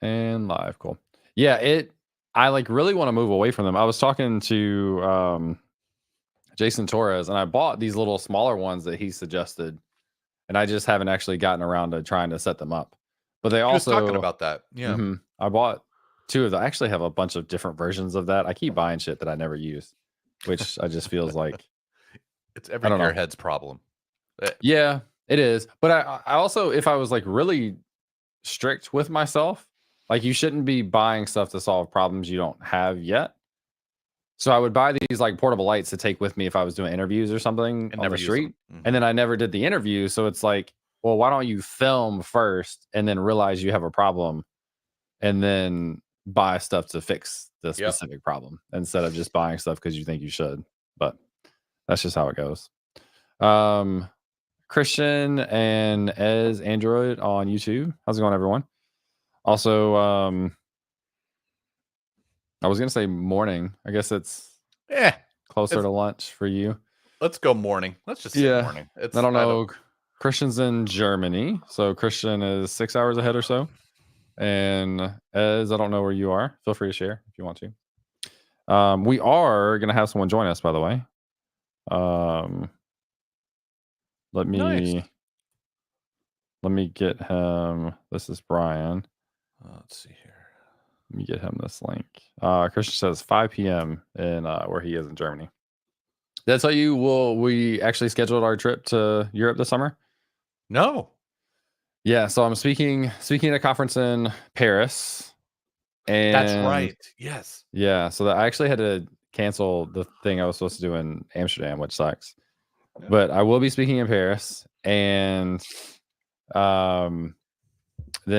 And live, cool. Yeah, I like really want to move away from them. I was talking to Jason Torres, and I bought these little smaller ones that he suggested, and I just haven't actually gotten around to trying to set them up. But they He was talking also, about that. Yeah. I bought two of them. I actually have a bunch of different versions of that. I keep buying shit that I never use, which I just feels like It's I every don't know. gearhead's problem. Eh, Yeah, it is. But I also, if I was like really strict with myself, like you shouldn't be buying stuff to solve problems you don't have yet. So I would buy these like portable lights to take with me if I was doing interviews or something and on never the use them. street. And then I never did the interview. So it's like, well, why don't you film first and then realize you have a problem and then buy stuff to fix the Yep. specific problem instead of just buying stuff because you think you should. But that's just how it goes. Um, Christian and Ez Android on YouTube. How's it going, everyone? Also, I was gonna say morning. I guess it's Yeah. closer to lunch for you. Let's go morning. Let's just say Yeah. morning. I don't I don't. know. Christian's in Germany, so Christian is 6 hours ahead or so. And as I don't know where you are, feel free to share if you want to. We are gonna have someone join us, by the way. Um, let Nice. me get him. This is Brian. Let's see here. Let me get him this link. Christian says 5 p.m. in where he is in Germany. Did I tell you we actually scheduled our trip to Europe this summer? No. Yeah, so I'm speaking at a conference in Paris. That's And right. Yes. yeah, so I actually had to cancel the thing I was supposed to do in Amsterdam, which sucks. Yeah. But I will be speaking in Paris, and then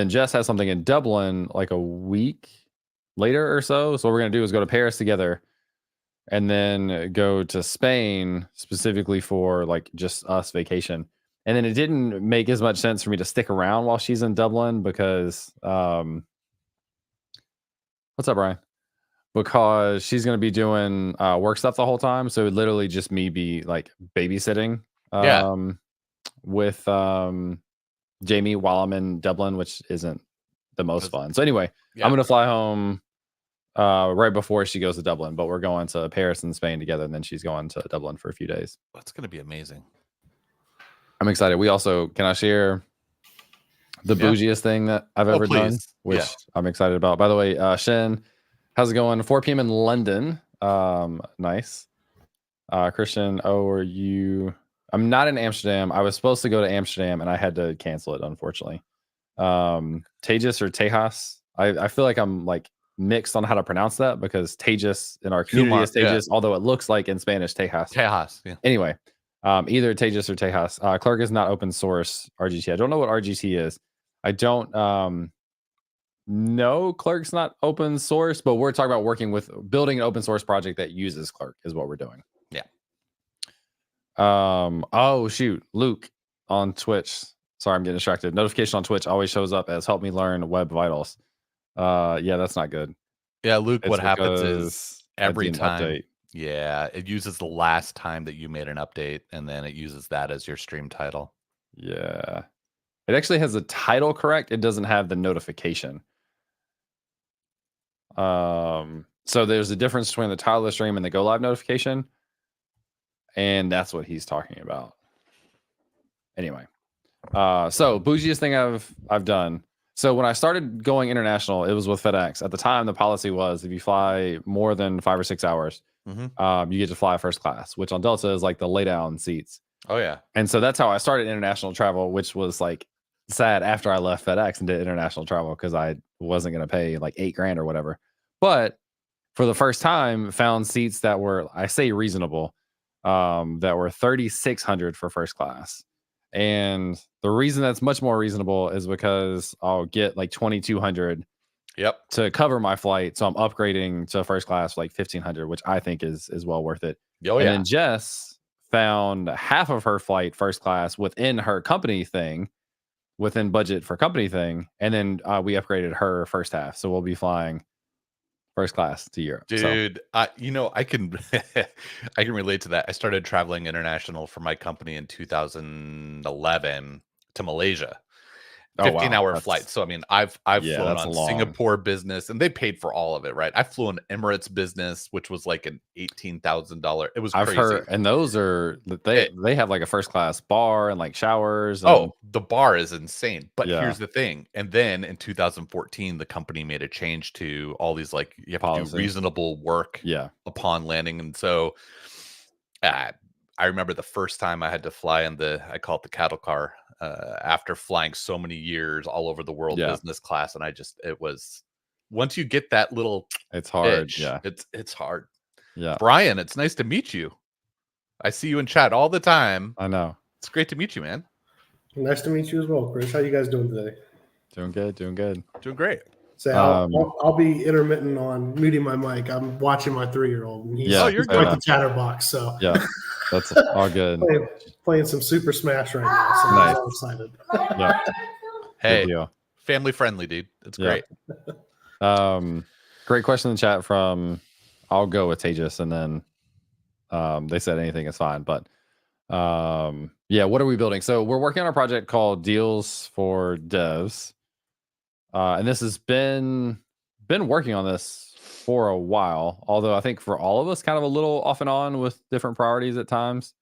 Jess has something in Dublin like a week later or so. So what we're gonna do is go to Paris together, and then go to Spain specifically for like just us vacation. And then it didn't make as much sense for me to stick around while she's in Dublin because what's up, Brian? Because she's going to be doing work stuff the whole time. So it would literally just me be like babysitting Yeah. with Jamie while I'm in Dublin, which isn't the most fun. So anyway, Yeah. I'm going to fly home right before she goes to Dublin, but we're going to Paris and Spain together. And then she's going to Dublin for a few days. That's going to be amazing. I'm excited. We also, can I share the bougiest thing that I've ever done, which I'm excited about? By the way, Shen, how's it going? 4 p.m. in London. Nice. Christian, are you? I'm not in Amsterdam. I was supposed to go to Amsterdam and I had to cancel it, unfortunately. Tejas or Tejas. I feel like I'm like mixed on how to pronounce that because Tejas in our community is Tejas, although it looks like in Spanish Tejas. Tejas, yeah. Anyway, either Tejas or Tejas. Clerk is not open source RGT. I don't know what RGT is. I don't no, Clerk's not open source, but we're talking about working with building an open source project that uses Clerk is what we're doing. Yeah. Oh shoot, Luke on Twitch. Sorry, I'm getting distracted. Notification on Twitch always shows up as help me learn web vitals. Yeah, that's not good. Yeah, Luke, It's what happens is every time update. Yeah, it uses the last time that you made an update and then it uses that as your stream title. Yeah. It actually has the title correct. It doesn't have the notification. So there's a difference between the title of the stream and the go live notification. And that's what he's talking about. Anyway. So bougiest thing I've done. So when I started going international, it was with FedEx. At the time, the policy was if you fly more than 5 or 6 hours, you get to fly first class, which on Delta is like the lay down seats. Oh yeah. And so that's how I started international travel, which was like sad after I left FedEx and did international travel because I wasn't going to pay like $8,000 or whatever. But for the first time, found seats that were, I say reasonable, that were 3,600 for first class. And the reason that's much more reasonable is because I'll get like 2,200 to cover my flight. So I'm upgrading to first class like 1,500, which I think is well worth it. Oh, and then Jess found half of her flight first class within her company thing, within budget for company thing. And then we upgraded her first half. So we'll be flying first class to Europe. Dude, I can I can relate to that. I started traveling international for my company in 2011 to Malaysia. 15-hour flight. So I mean, I've flown on long. Singapore business, and they paid for all of it, right? I flew on Emirates business, which was like an $18,000. It was crazy. I've heard, and those are they have like a first class bar and like showers. And, the bar is insane. But yeah. here's the thing. And then in 2014, the company made a change to all these, like, you have to do reasonable work upon landing. And so I remember the first time I had to fly in I call it the cattle car, after flying so many years all over the world, business class. And it was, once you get that little, it's hard. Itch, it's hard. Yeah. Brian, it's nice to meet you. I see you in chat all the time. I know. It's great to meet you, man. Nice to meet you as well, Chris. How you guys doing today? Doing good. Doing great. So I'll be intermittent on muting my mic. I'm watching my 3-year-old, and he's you're like the chatterbox. So yeah, that's all good. playing some Super Smash right now, so nice. I'm all excited. Yeah. Hey, family friendly, dude. It's great. Great question in the chat from, I'll go with Tejas, and then they said anything is fine, but what are we building? So we're working on a project called Deals for Devs. And this has been working on this for a while, although I think for all of us kind of a little off and on with different priorities at times.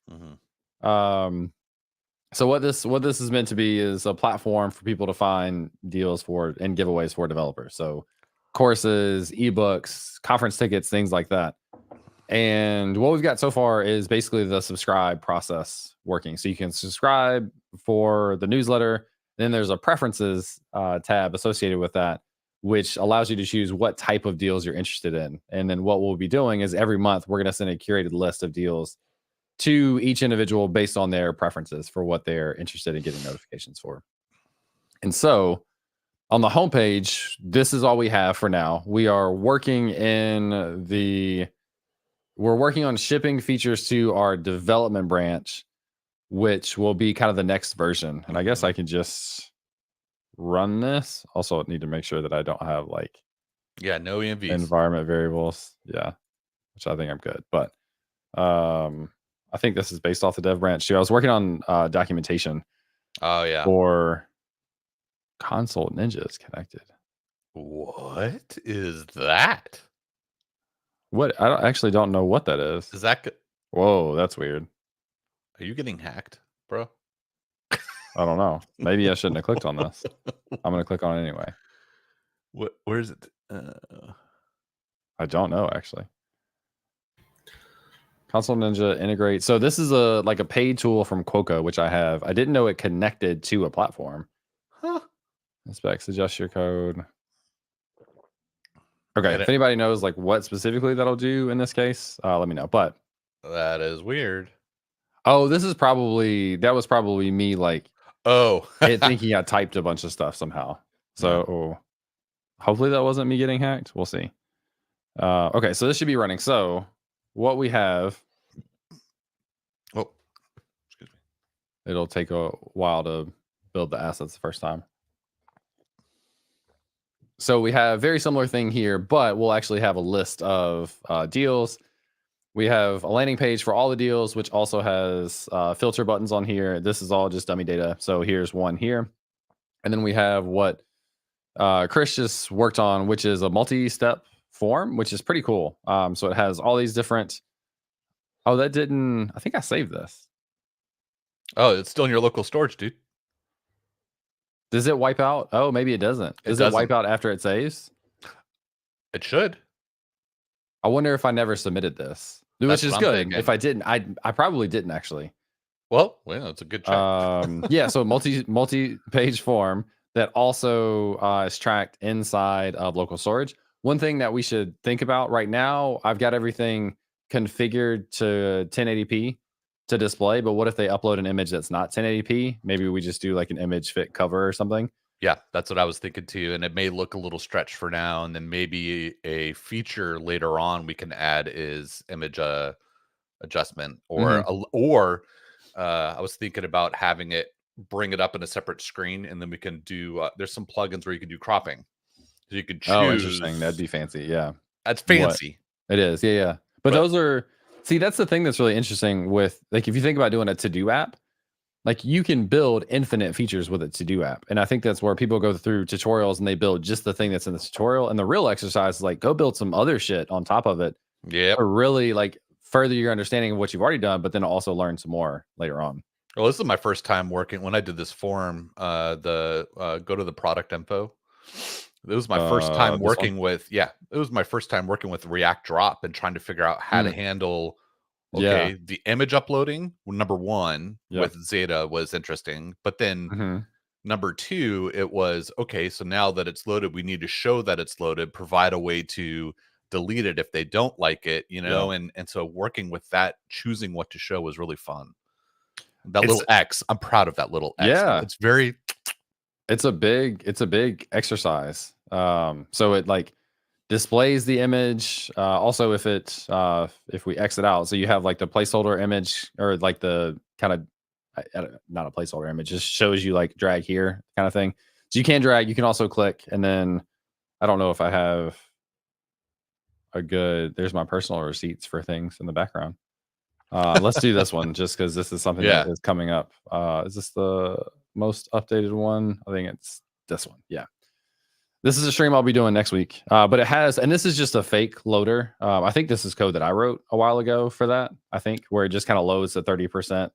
So what this is meant to be is a platform for people to find deals for and giveaways for developers. So courses, ebooks, conference tickets, things like that. And what we've got so far is basically the subscribe process working. So you can subscribe for the newsletter. Then there's a preferences tab associated with that, which allows you to choose what type of deals you're interested in. And then what we'll be doing is every month, we're going to send a curated list of deals to each individual based on their preferences for what they're interested in getting notifications for. And so on the homepage, this is all we have for now. We are working on shipping features to our development branch, which will be kind of the next version. And I guess I can just run this. Also, I need to make sure that I don't have no EMVs, environment variables. Yeah, which I think I'm good. But I think this is based off the dev branch too. I was working on documentation. For Console Ninja is connected. What is that? What? I actually don't know what that is. Is that good? Whoa, that's weird. Are you getting hacked, bro? I don't know. Maybe I shouldn't have clicked on this. I'm going to click on it anyway. Where is it? I don't know, actually. Console Ninja integrate. So this is a paid tool from Quokka, which I have. I didn't know it connected to a platform. Inspect, adjust your code. Okay, if anybody knows what specifically that'll do in this case, let me know. But that is weird. Oh, that was probably me it thinking I typed a bunch of stuff somehow. So hopefully that wasn't me getting hacked. We'll see. Okay, so this should be running. So what we have. Oh, excuse me. It'll take a while to build the assets the first time. So we have very similar thing here, but we'll actually have a list of deals. We have a landing page for all the deals, which also has filter buttons on here. This is all just dummy data. So here's one here. And then we have what Chris just worked on, which is a multi-step form, which is pretty cool. So it has all these different. Oh, I think I saved this. Oh, it's still in your local storage, dude. Does it wipe out? Oh, maybe it doesn't. Does it wipe out after it saves? It should. I wonder if I never submitted this. Which is good. Thinking. If I didn't, I probably didn't actually. Well, it's a good check. So multi-page form that also is tracked inside of local storage. One thing that we should think about right now, I've got everything configured to 1080p to display, but what if they upload an image that's not 1080p? Maybe we just do an image fit cover or something. Yeah, that's what I was thinking too. And it may look a little stretched for now. And then maybe a feature later on we can add is image adjustment or I was thinking about having it bring it up in a separate screen, and then we can do there's some plugins where you can do cropping. So you could choose. Oh, interesting. That'd be fancy. Yeah. That's fancy. It is. Yeah. But those are that's the thing that's really interesting with if you think about doing a to-do app, like you can build infinite features with a to-do app. And I think that's where people go through tutorials and they build just the thing that's in the tutorial. And the real exercise is like, go build some other shit on top of it. Yeah. Or really like further your understanding of what you've already done, but then also learn some more later on. Well, this is my first time working when I did this form, go to the product info. It was my first time working with, it was my first time working with React Drop and trying to figure out how to handle, the image uploading. Number one with Xata was interesting, but then number two, it was, okay, so now that it's loaded, we need to show that it's loaded, provide a way to delete it if they don't like it, and so working with that, choosing what to show was really fun. That little X, I'm proud of that little X. Yeah. It's a big exercise. So it like displays the image. Also if we exit out, so you have like the placeholder image or like the kind of, not a placeholder image, just shows you like drag here kind of thing. So you can drag, you can also click, and then I don't know if I have there's my personal receipts for things in the background. Let's do this one just because this is something that is coming up. Is this the most updated one? I think it's this one. Yeah. This is a stream I'll be doing next week. But it has, and this is just a fake loader. I think this is code that I wrote a while ago for that. I think where it just kind of loads the 30%.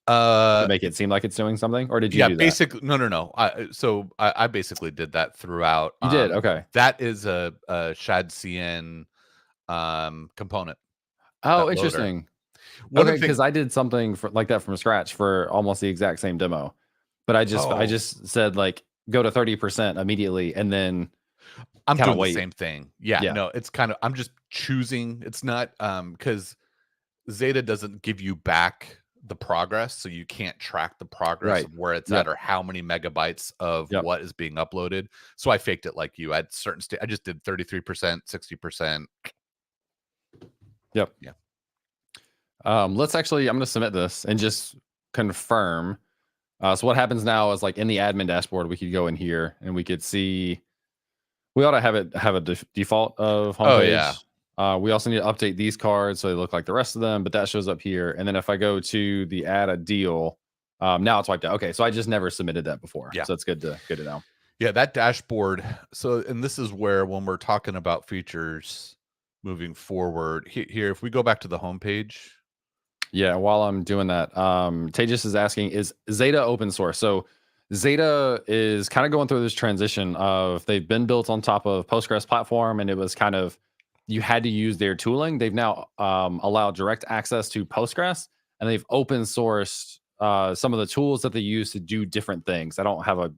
To make it seem like it's doing something, or did you do that? Basically, no. I basically did that throughout. You did, okay. That is a Shad CN component. Oh, interesting. Okay, because I did something like that from scratch for almost the exact same demo, but I just said like go to 30% immediately, and then I'm doing the same thing. Yeah, no, it's kind of, I'm just choosing. It's not because Xata doesn't give you back the progress, so you can't track the progress of where it's at or how many megabytes of what is being uploaded. So I faked it like you. At certain I just did 33%, 60%. Yep. Yeah. I'm gonna submit this and just confirm. So what happens now is like in the admin dashboard, we could go in here and we could see. We ought to have a default of homepage. We also need to update these cards so they look like the rest of them, but that shows up here. And then if I go to the add a deal, now it's wiped out. Okay, so I just never submitted that before. So it's good to know. Yeah, that dashboard. So, and this is where when we're talking about features moving forward, here, if we go back to the homepage. Yeah, while I'm doing that, Tejas is asking, is Xata open source? So Xata is kind of going through this transition of they've been built on top of Postgres platform, and it was kind of, you had to use their tooling. They've now allowed direct access to Postgres, and they've open sourced some of the tools that they use to do different things. I don't have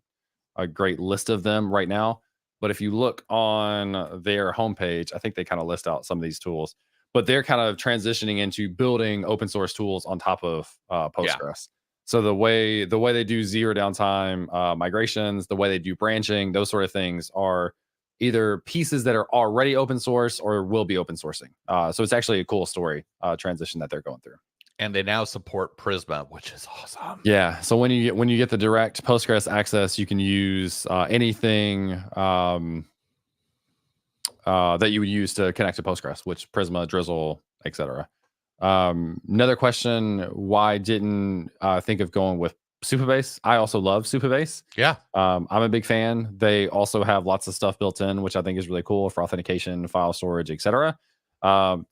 a great list of them right now, but if you look on their homepage, I think they kind of list out some of these tools. But they're kind of transitioning into building open source tools on top of Postgres. So the way they do zero downtime migrations, the way they do branching, those sort of things are either pieces that are already open source or will be open sourcing. So it's actually a cool story transition that they're going through. And they now support Prisma, which is awesome. Yeah. So when you get the direct Postgres access, you can use anything that you would use to connect to Postgres, which Prisma, Drizzle, etc. Another question: why didn't think of going with Supabase? I also love Supabase. Yeah, I'm a big fan. They also have lots of stuff built in, which I think is really cool for authentication, file storage, etc.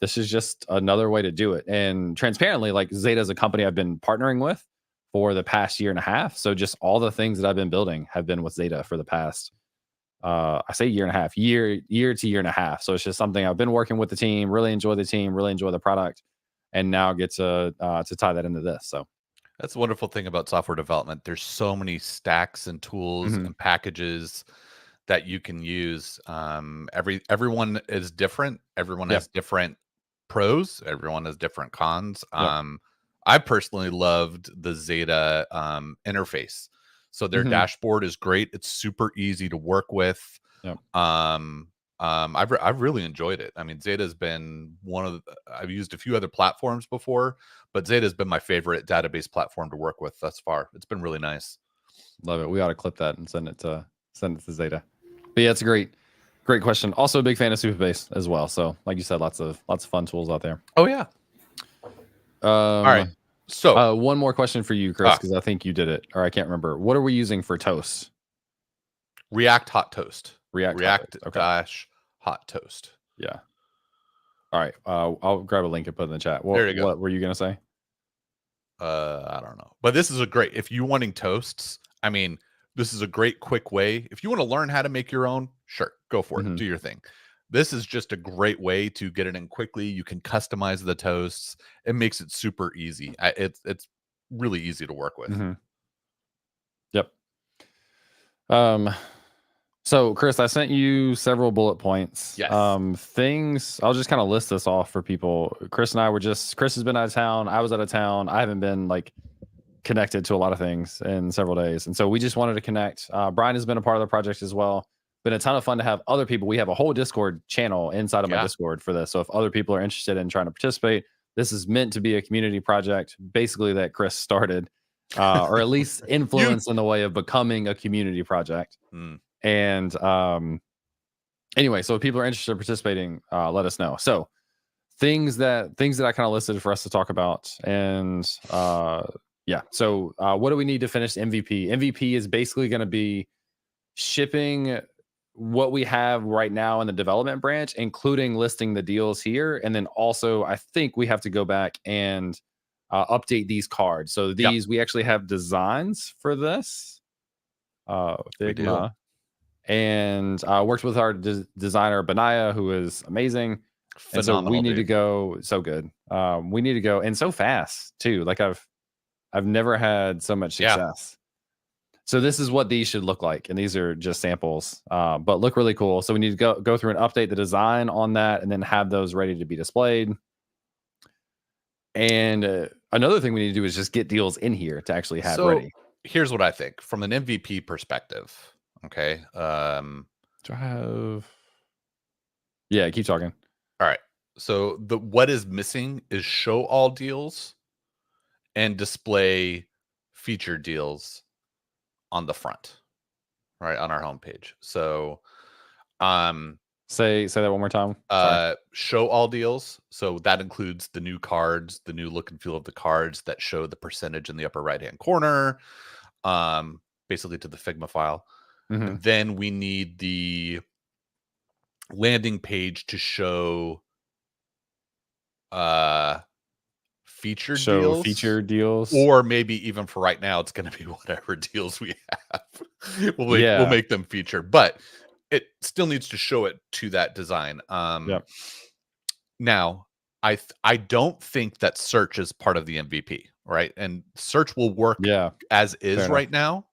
This is just another way to do it. And transparently, like Xata is a company I've been partnering with for the past year and a half. So just all the things that I've been building have been with Xata for the past I say year and a half, year to year and a half. So it's just something I've been working with the team, really enjoy the team, really enjoy the product, and now get to tie that into this. So that's the wonderful thing about software development. There's so many stacks and tools and packages that you can use. Everyone is different. Everyone has different pros. Everyone has different cons. I personally loved the Xata interface. So their dashboard is great. It's super easy to work with. I've really enjoyed it. I mean, Xata has been I've used a few other platforms before, but Xata has been my favorite database platform to work with thus far. It's been really nice. Love it. We ought to clip that and send it to Xata. But yeah, it's a great question. Also a big fan of Supabase as well. So like you said, lots of fun tools out there. Oh yeah. All right. So one more question for you, Chris, because I think you did it, or I can't remember. What are we using for toast? React Hot Toast. React dash Hot Toast. Yeah. All right. I'll grab a link and put it in the chat. There you go. What were you gonna say? I don't know, but this is a great. If you wanting toasts, I mean, this is a great quick way. If you want to learn how to make your own, sure, go for it. Do your thing. This is just a great way to get it in quickly. You can customize the toasts. It makes it super easy. It's really easy to work with. Yep. So Chris, I sent you several bullet points. Yes. Things I'll just kind of list this off for people. Chris has been out of town. I was out of town. I haven't been like connected to a lot of things in several days. And so we just wanted to connect. Brian has been a part of the project as well. Been a ton of fun to have other people. We have a whole Discord channel inside of my Discord for this. So if other people are interested in trying to participate, this is meant to be a community project, basically that Chris started, or at least influenced in the way of becoming a community project. And anyway, so if people are interested in participating, let us know. So things that I kind of listed for us to talk about. And yeah, so what do we need to finish MVP? MVP is basically going to be shipping what we have right now in the development branch, including listing the deals here. And then also, I think we have to go back and update these cards. So these, we actually have designs for this. Figma. And worked with our designer, Benaya, who is amazing. Phenomenal, and so we need to go so good. We need to go and so fast too. Like I've never had so much success. So this is what these should look like. And these are just samples, but look really cool. So we need to go through and update the design on that and then have those ready to be displayed. And another thing we need to do is just get deals in here to actually have ready. Here's what I think from an MVP perspective. Okay. Do I have? Yeah, keep talking. All right. So what is missing is show all deals and display featured deals on the front, right, on our homepage. So say that one more time. Show all deals. So that includes the new cards, the new look and feel of the cards that show the percentage in the upper right hand corner, basically to the Figma file. Then we need the landing page to show featured deals, or maybe even for right now it's going to be whatever deals we have. We'll make them featured, but it still needs to show it to that design. Now I don't think that search is part of the MVP, right? And search will work as is right now.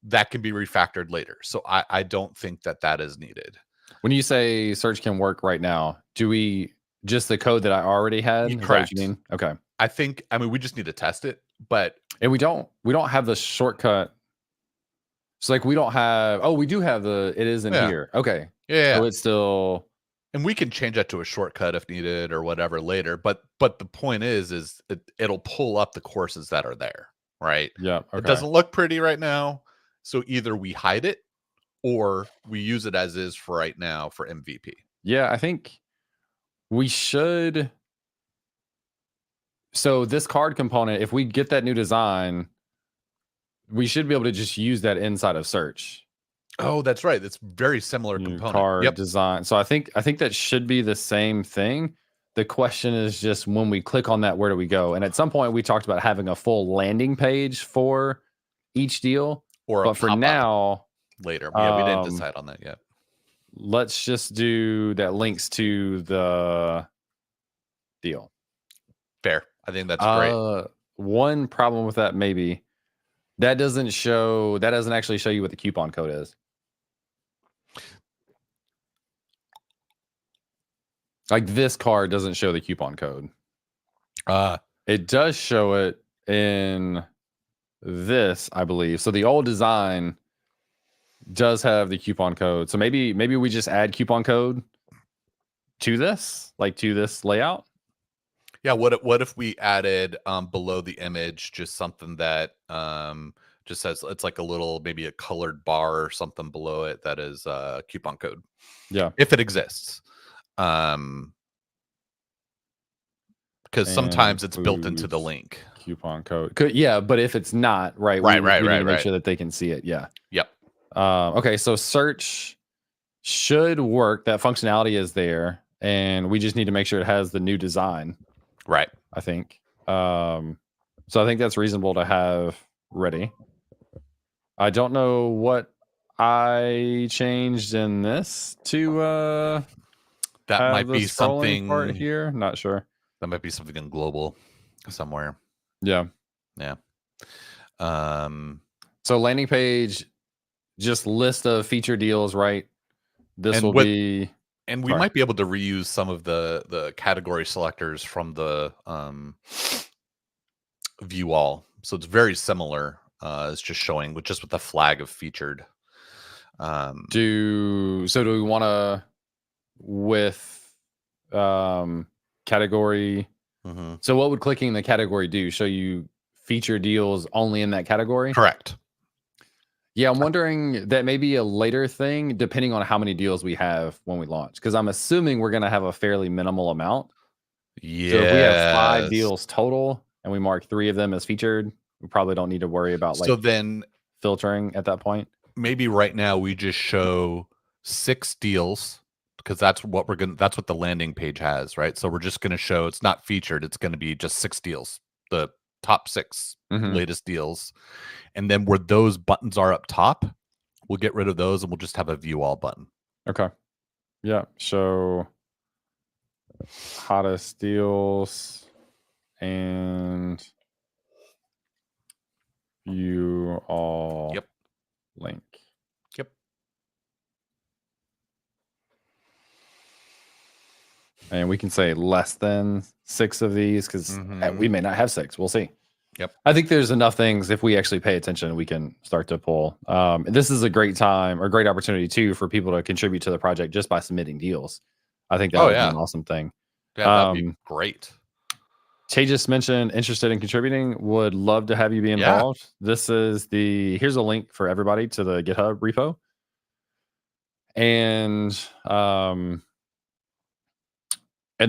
That can be refactored later. So I don't think that is needed. When you say search can work right now, do we just the code that I already had? Correct. Is that what you mean? Okay. I mean, we just need to test it, and we don't have the shortcut. So like we don't have, we do have it is in here. Okay. Yeah. So it's still, and we can change that to a shortcut if needed or whatever later. But the point is it'll pull up the courses that are there, right? Yeah. Okay. It doesn't look pretty right now. So either we hide it or we use it as is for right now for MVP. Yeah, I think we should. So this card component, if we get that new design, we should be able to just use that inside of search. Oh, that's right. It's very similar component. Card design. So I think that should be the same thing. The question is just when we click on that, where do we go? And at some point we talked about having a full landing page for each deal. But for now, later. Yeah, we didn't decide on that yet. Let's just do that links to the deal. Fair. I think that's great. One problem with that maybe that doesn't actually show you what the coupon code is. Like this card doesn't show the coupon code. It does show it in this, I believe. So the old design does have the coupon code. So maybe we just add coupon code to this, like to this layout. Yeah. What if we added below the image just something that just says it's like a little, maybe a colored bar or something below it that is coupon code. Yeah. If it exists. because sometimes it's built into the link. Coupon code. Yeah, but if it's not, right, we need to make sure that they can see it. Yeah. Yep. Okay, so search should work. That functionality is there, and we just need to make sure it has the new design. Right. I think. So I think that's reasonable to have ready. I don't know what I changed in this to that might be something part here. Not sure. That might be something in global somewhere. Yeah. Yeah. So landing page, just list of feature deals, right? This will be, and we might be able to reuse some of the category selectors from the view all. So it's very similar. It's just showing with the flag of featured. Do we want to with category? Mm-hmm. So what would clicking the category do? Show you feature deals only in that category? Correct. Yeah, I'm wondering that may be a later thing, depending on how many deals we have when we launch. Because I'm assuming we're going to have a fairly minimal amount. Yeah. So if we have 5 deals total and we mark 3 of them as featured, we probably don't need to worry about then filtering at that point. Maybe right now we just show 6 deals because that's what the landing page has, right? So we're just going to show it's not featured. It's going to be just 6 deals, the top 6 latest deals. And then where those buttons are up top, we'll get rid of those and we'll just have a view all button. Okay. Yeah. Show hottest deals and view all link. Yep. And we can say less than 6 of these because we may not have 6. We'll see. Yep. I think there's enough things if we actually pay attention, we can start to pull. This is a great time or great opportunity too for people to contribute to the project just by submitting deals. I think that would be an awesome thing. Yeah, that'd be great. Tejas mentioned interested in contributing. Would love to have you be involved. This is here's a link for everybody to the GitHub repo. And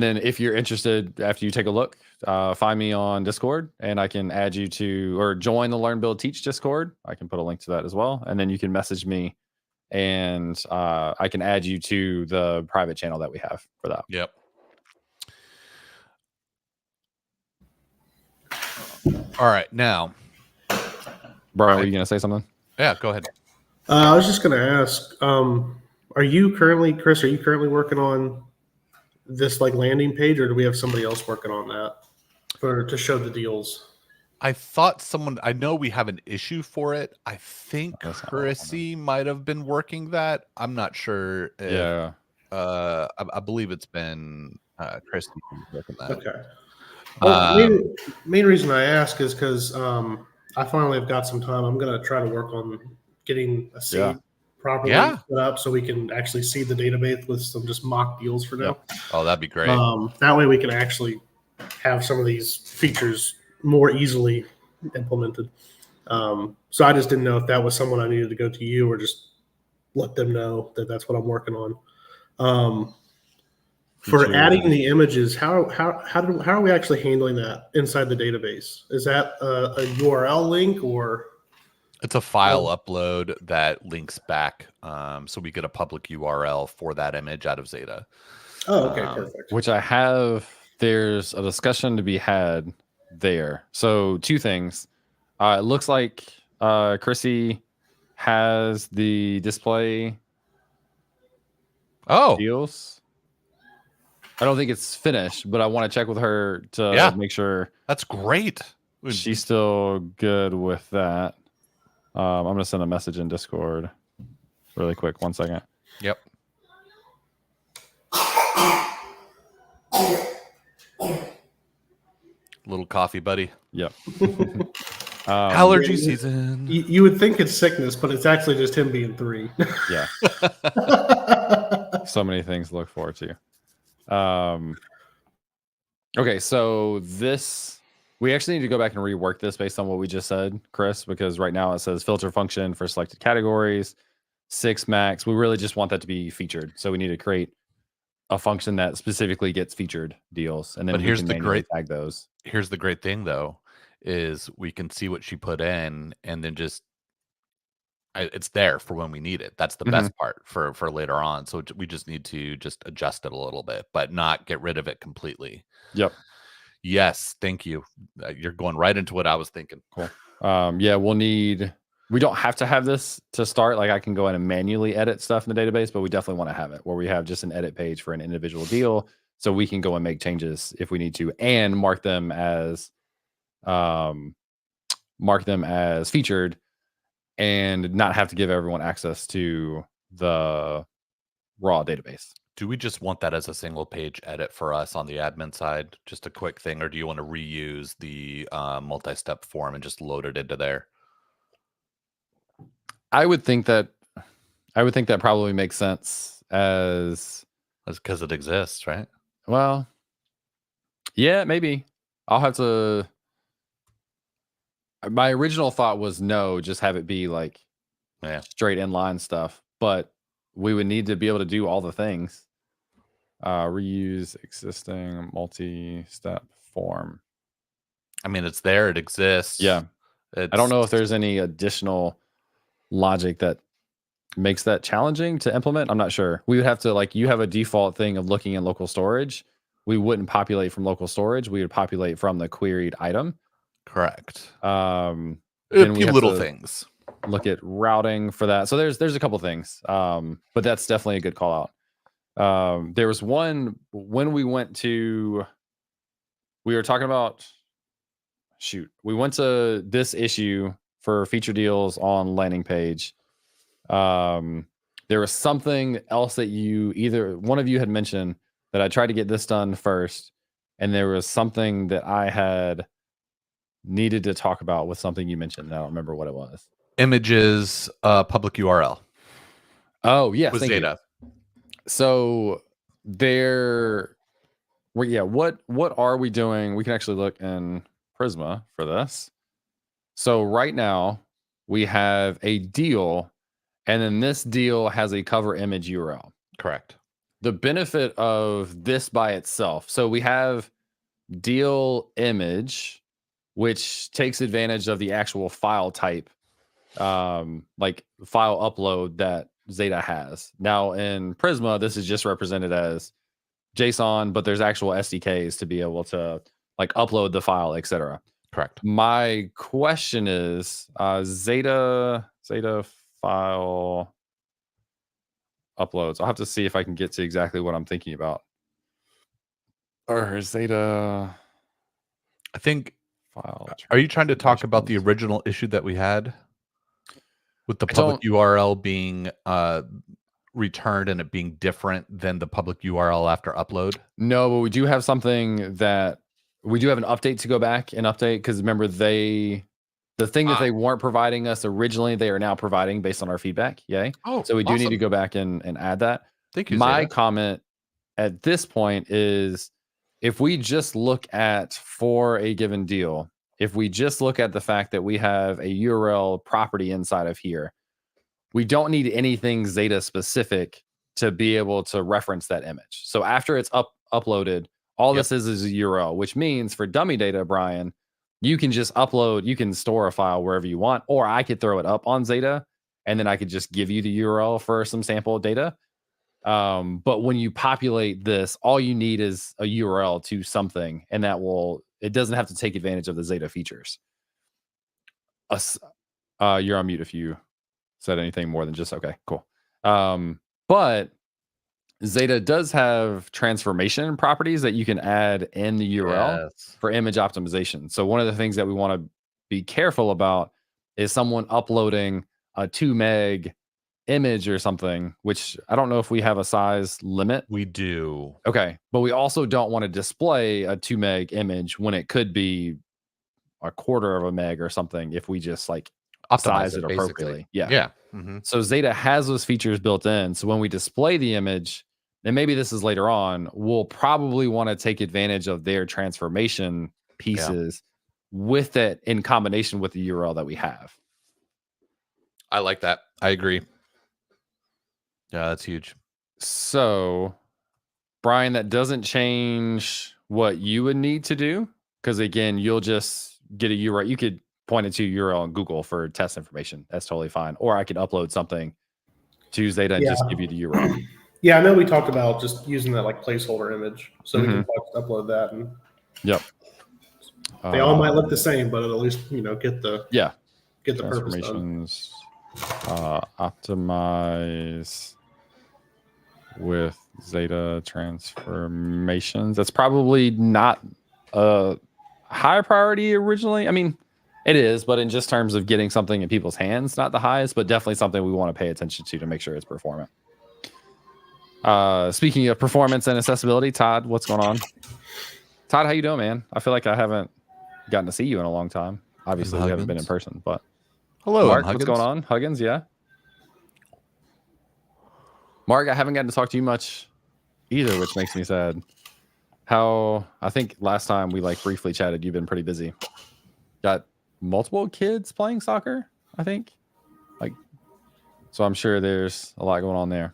then if you're interested, after you take a look, find me on Discord and I can add you to, or join the Learn, Build, Teach Discord. I can put a link to that as well. And then you can message me and I can add you to the private channel that we have for that. Yep. All right. Now, Brian, were you going to say something? Yeah, go ahead. I was just going to ask, are you currently working on this landing page, or do we have somebody else working on that to show the deals? I know we have an issue for it. I think Chrissy might have been working that. I'm not sure. I believe it's been Chrissy working that. Okay. Well, main reason I ask is because I finally have got some time. I'm going to try to work on getting a seed properly set up so we can actually see the database with some just mock deals for now. Oh, that'd be great. That way we can actually have some of these features more easily implemented. So I just didn't know if that was someone I needed to go to you or just let them know that that's what I'm working on. For adding the images, how are we actually handling that inside the database? Is that a URL link or? It's a file upload that links back, so we get a public URL for that image out of Xata. Oh, okay, perfect. Which there's a discussion to be had there. So 2 things. It looks like Chrissy has the display deals. I don't think it's finished, but I want to check with her to make sure. That's great. She's still good with that. I'm going to send a message in Discord really quick. 1 second. Yep. Little coffee, buddy. Yep. Allergy season. You would think it's sickness, but it's actually just him being 3. Yeah. So many things to look forward to. Okay, so we actually need to go back and rework this based on what we just said, Chris, because right now it says filter function for selected categories, 6 max. We really just want that to be featured. So we need to create a function that specifically gets featured deals, and then But we can manually tag those. Here's the great thing, though, is we can see what she put in, and then just it's there for when we need it. That's the best part for later on. So we just need to just adjust it a little bit, but not get rid of it completely. Yep. Yes, thank you. You're going right into what I was thinking. Cool. Yeah, we don't have to have this to start. Like I can go in and manually edit stuff in the database, but we definitely want to have it where we have just an edit page for an individual deal, so we can go and make changes if we need to, and mark them as featured, and not have to give everyone access to the raw database. Do we just want that as a single page edit for us on the admin side? Just a quick thing, or do you want to reuse the multi-step form and just load it into there? I would think that probably makes sense as because it exists, right? Well, yeah, maybe. I'll have to. My original thought was no, just have it be like straight inline stuff, but we would need to be able to do all the things. Reuse existing multi-step form. I mean, it's there. It exists. Yeah. I don't know if there's any additional logic that makes that challenging to implement. I'm not sure. We would have to, like, you have a default thing of looking in local storage. We wouldn't populate from local storage. We would populate from the queried item. Correct. A few little things. Look at routing for that. So there's a couple things. But that's definitely a good call out. There was one when we were talking about we went to this issue for feature deals on landing page. There was something else that either one of you had mentioned that I tried to get this done first, and there was something that I had needed to talk about with something you mentioned. I don't remember what it was. Images, public URL. Oh, yes. With Xata. So what are we doing? We can actually look in Prisma for this. So right now we have a deal, and then this deal has a cover image URL. Correct. The benefit of this by itself. So we have deal image, which takes advantage of the actual file type, like file upload that Xata has. Now in Prisma, this is just represented as JSON, but there's actual SDKs to be able to like upload the file, etc. Correct. My question is, Xata file uploads. I'll have to see if I can get to exactly what I'm thinking about. Or Xata, I think. File. Are you trying to talk about the original issue that we had with the public URL being returned and it being different than the public URL after upload? No, but we do have something that we do have an update to go back and update, because remember the thing that they weren't providing us originally, they are now providing based on our feedback. Yay. Oh, so we do need to go back and add that. Thank you. My comment at this point is, if we just look at, for a given deal, if we just look at the fact that we have a URL property inside of here, we don't need anything Xata specific to be able to reference that image. So after it's uploaded, all this is a URL, which means for dummy data, Brian, you can just upload, you can store a file wherever you want, or I could throw it up on Xata, and then I could just give you the URL for some sample data. But when you populate this, all you need is a URL to something, and it doesn't have to take advantage of the Xata features. You're on mute if you said anything more than just okay, cool. But Xata does have transformation properties that you can add in the URL for image optimization. So one of the things that we want to be careful about is someone uploading a 2 meg image or something, which I don't know if we have a size limit. We do. Okay. But we also don't want to display a 2 meg image when it could be a quarter of a meg or something if we just like size it appropriately. Yeah. Mm-hmm. So Xata has those features built in. So when we display the image, and maybe this is later on, we'll probably want to take advantage of their transformation pieces with it in combination with the URL that we have. I like that. I agree. Yeah, that's huge. So Brian, that doesn't change what you would need to do. Because again, you'll just get a URL. You could point it to URL on Google for test information. That's totally fine. Or I could upload something to Xata and just give you the URL. Yeah, I know we talked about just using that like placeholder image, so we can upload that. And yep. They all might look the same, but at least get the purpose done. Optimize with Xata transformations. That's probably not a high priority originally. I mean, it is, but in just terms of getting something in people's hands, not the highest, but definitely something we want to pay attention to make sure it's performant. Speaking of performance and accessibility, Todd, what's going on? Todd, how you doing, man? I feel like I haven't gotten to see you in a long time. Obviously, we haven't been in person, but hello, Mark, what's going on? Huggins, yeah. Mark, I haven't gotten to talk to you much either, which makes me sad. I think last time we like briefly chatted, you've been pretty busy. Got multiple kids playing soccer, I think. So I'm sure there's a lot going on there.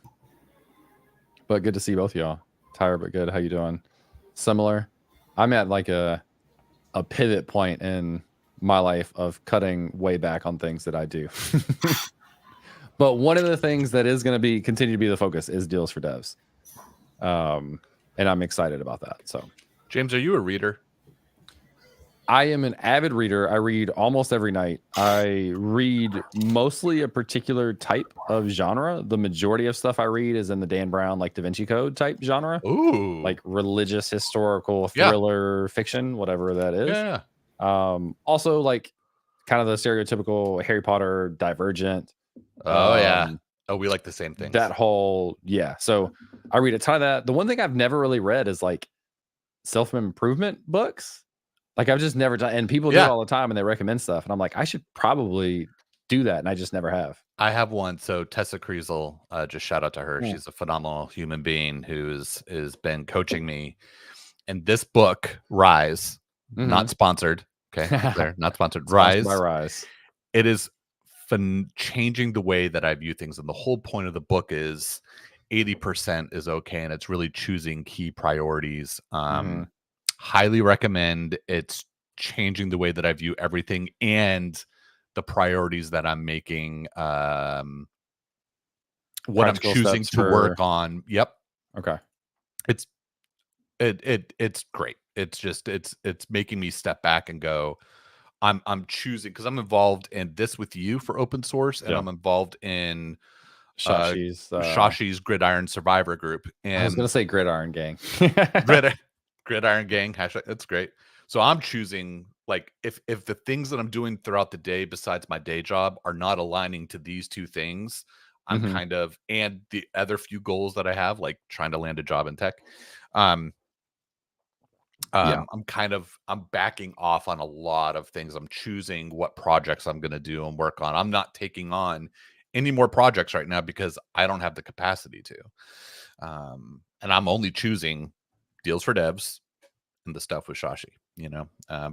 But good to see both of y'all. Tired but good. How you doing? Similar. I'm at like a pivot point in my life of cutting way back on things that I do. But one of the things that is going to continue to be the focus is deals for devs. And I'm excited about that. So, James, are you a reader? I am an avid reader. I read almost every night. I read mostly a particular type of genre. The majority of stuff I read is in the Dan Brown, like Da Vinci Code type genre. Ooh. Like religious, historical, thriller, fiction, whatever that is. Yeah. Also like kind of the stereotypical Harry Potter, Divergent. Oh, yeah. Oh, we like the same things. That whole, So I read a ton of that. The one thing I've never really read is like self-improvement books. Like I've just never done, and people do it all the time and they recommend stuff. And I'm like, I should probably do that. And I just never have. I have one. So Tessa Kriesel, just shout out to her. Yeah. She's a phenomenal human being who's been coaching me. And this book, Rise, not sponsored. Okay. Not sponsored. Rise. By Rise. It is changing the way that I view things. And the whole point of the book is 80% is okay. And it's really choosing key priorities. Highly recommend. It's changing the way that I view everything and the priorities that I'm making. What practical I'm choosing to work on. Yep. Okay. It's great. It's just it's making me step back and go, I'm choosing, because I'm involved in this with you for open source, and I'm involved in Shashi's Gridiron Survivor group. And I was gonna say Gridiron Gang. Gridiron Gang, hashtag, that's great. So I'm choosing, like, if the things that I'm doing throughout the day besides my day job are not aligning to these two things, I'm kind of, and the other few goals that I have, like trying to land a job in tech, I'm backing off on a lot of things. I'm choosing what projects I'm going to do and work on. I'm not taking on any more projects right now because I don't have the capacity to. And I'm only choosing deals for devs and the stuff with Shashi,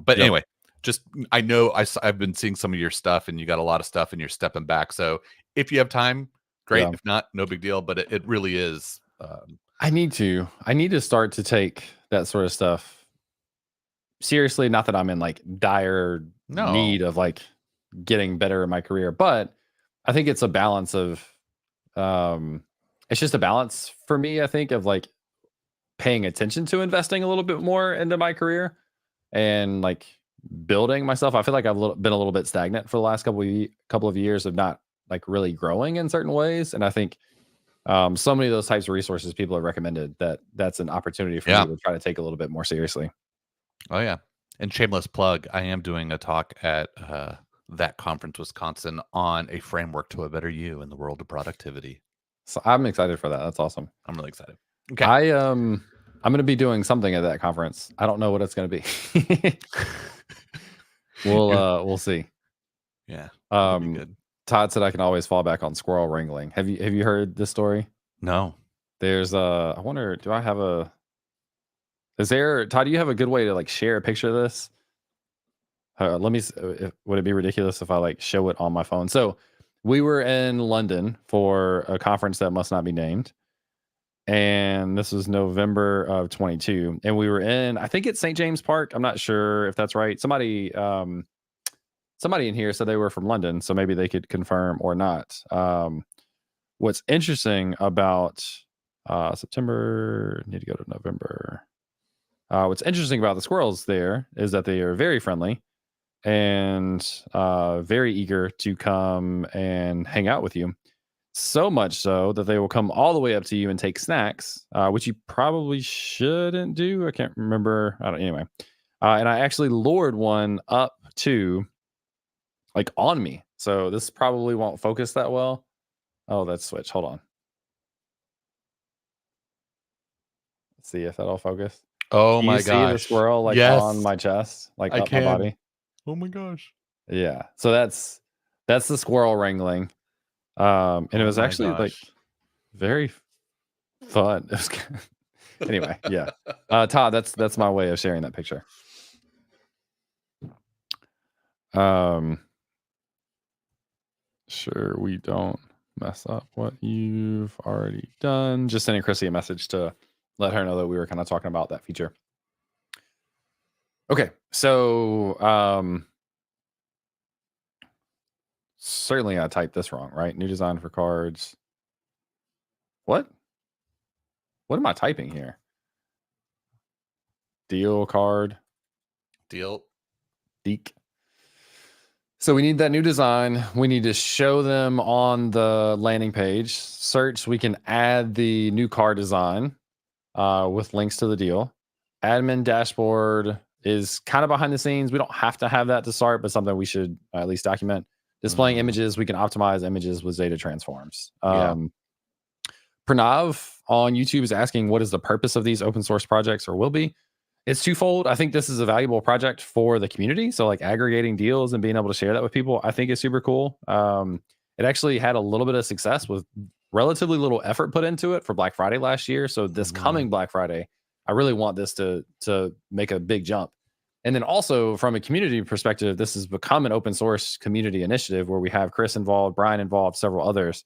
but anyway, just, I know I've been seeing some of your stuff and you got a lot of stuff and you're stepping back. So if you have time, great. If not, no big deal, but it really is. I need to start to take that sort of stuff seriously. Not that I'm in like dire need of like getting better in my career, but I think it's a balance of, it's just a balance for me, I think, of like paying attention to investing a little bit more into my career and like building myself. I feel like I've been a little bit stagnant for the last couple of years of not like really growing in certain ways. And I think so many of those types of resources people have recommended that's an opportunity for me to try to take a little bit more seriously. Oh yeah. And shameless plug, I am doing a talk at that conference, Wisconsin, on a framework to a better you in the world of productivity. So I'm excited for that. That's awesome. I'm really excited. Okay. I'm going to be doing something at that conference. I don't know what it's going to be. We'll see. Yeah. Good. Todd said I can always fall back on squirrel wrangling. Have you heard this story? No. There's I wonder, do I have Todd, do you have a good way to like share a picture of this? Let me, would it be ridiculous if I like show it on my phone? So we were in London for a conference that must not be named. And This was November of 22, and we were in, I think it's St. James Park. I'm not sure if that's right. Somebody in here said they were from London, so maybe they could confirm or not. What's interesting about September, need to go to November. What's interesting about the squirrels there is that they are very friendly and very eager to come and hang out with you. So much so that they will come all the way up to you and take snacks, which you probably shouldn't do. I can't remember. Anyway. And I actually lured one up to like on me. So this probably won't focus that well. Oh, that's switch. Hold on. Let's see if that'll focus. Oh my gosh. See the squirrel like on my chest, like up my body? Oh my gosh. Yeah. So that's the squirrel wrangling. And it was actually like very fun. It was anyway, yeah. Todd, that's my way of sharing that picture. Sure, we don't mess up what you've already done. Just sending Chrissy a message to let her know that we were kind of talking about that feature. Okay, so certainly I typed this wrong, right? New design for cards. What am I typing here? Deal card. Deek. So we need that new design. We need to show them on the landing page. Search, we can add the new card design with links to the deal. Admin dashboard is kind of behind the scenes. We don't have to have that to start, but something we should at least document. Displaying images, we can optimize images with Xata transforms. Pranav on YouTube is asking, what is the purpose of these open source projects or will be? It's twofold. I think this is a valuable project for the community. So like aggregating deals and being able to share that with people, I think is super cool. It actually had a little bit of success with relatively little effort put into it for Black Friday last year. So this coming Black Friday, I really want this to make a big jump. And then also from a community perspective, this has become an open source community initiative where we have Chris involved, Brian involved, several others.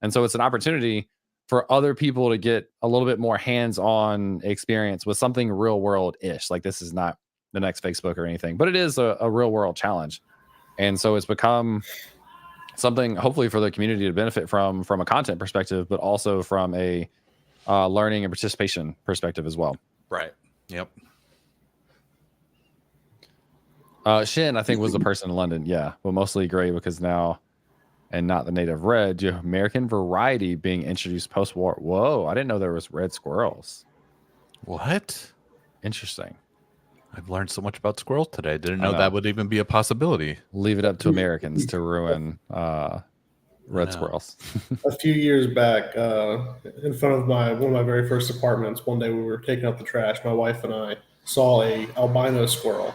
And so it's an opportunity for other people to get a little bit more hands-on experience with something real world-ish. Like this is not the next Facebook or anything, but it is a real world challenge. And so it's become something hopefully for the community to benefit from a content perspective, but also from a learning and participation perspective as well. Right. Yep. Shin, I think, was the person in London. Yeah. But mostly gray because now, and not the native red, you have American variety being introduced post-war. Whoa, I didn't know there was red squirrels. What? Interesting. I've learned so much about squirrels today. Didn't know that would even be a possibility. Leave it up to Americans to ruin red squirrels. A few years back, in front of one of my very first apartments, one day we were taking out the trash. My wife and I saw a albino squirrel.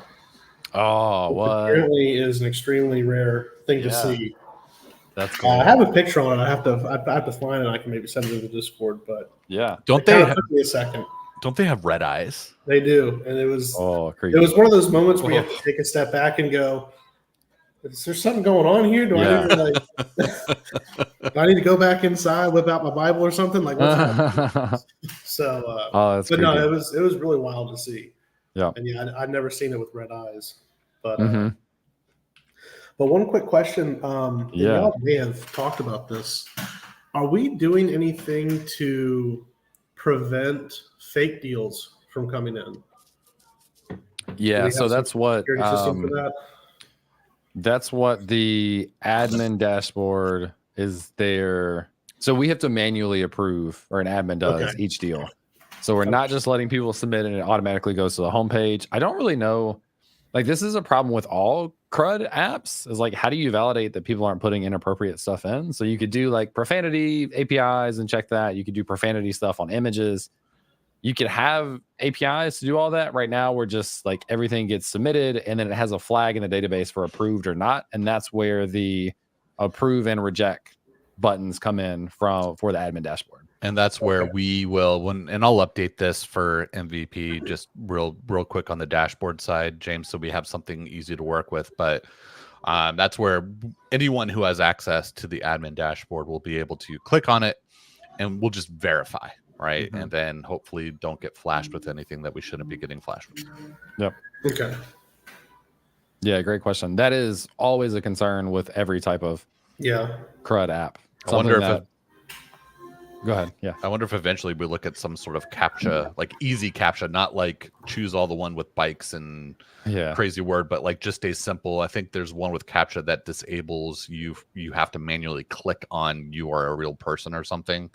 Oh, what? Apparently is an extremely rare thing to see. That's cool. I have a picture on it. I have to find it. I can maybe send it to the Discord, but took me a second. Don't they have red eyes? They do, and it was creepy. It was one of those moments where you have to take a step back and go, "Is there something going on here? Do I need to go back inside, whip out my Bible or something?" Like, what's so. That's but creepy. no, it was really wild to see. Yeah, and yeah, I'd never seen it with red eyes, but. But one quick question. Y'all may have talked about this. Are we doing anything to prevent fake deals from coming in? Yeah, so that's what that's what the admin dashboard is there. So we have to manually approve, or an admin does each deal. So we're not just letting people submit and it automatically goes to the homepage. I don't really know. Like this is a problem with all CRUD apps is like, how do you validate that people aren't putting inappropriate stuff in? So you could do like profanity APIs and check that. You could do profanity stuff on images. You could have APIs to do all that. Right now, we're just like everything gets submitted and then it has a flag in the database for approved or not. And that's where the approve and reject buttons come in for the admin dashboard. And that's where we will, and I'll update this for MVP just real quick on the dashboard side, James, so we have something easy to work with. But that's where anyone who has access to the admin dashboard will be able to click on it and we'll just verify. right? And then hopefully don't get flashed with anything that we shouldn't be getting flashed with. Yep. Okay. Yeah, great question. That is always a concern with every type of CRUD app. I wonder if go ahead. Yeah. I wonder if eventually we look at some sort of CAPTCHA, like easy CAPTCHA, not like choose all the one with bikes and crazy word, but like just stay simple. I think there's one with CAPTCHA that disables you have to manually click on you are a real person or something.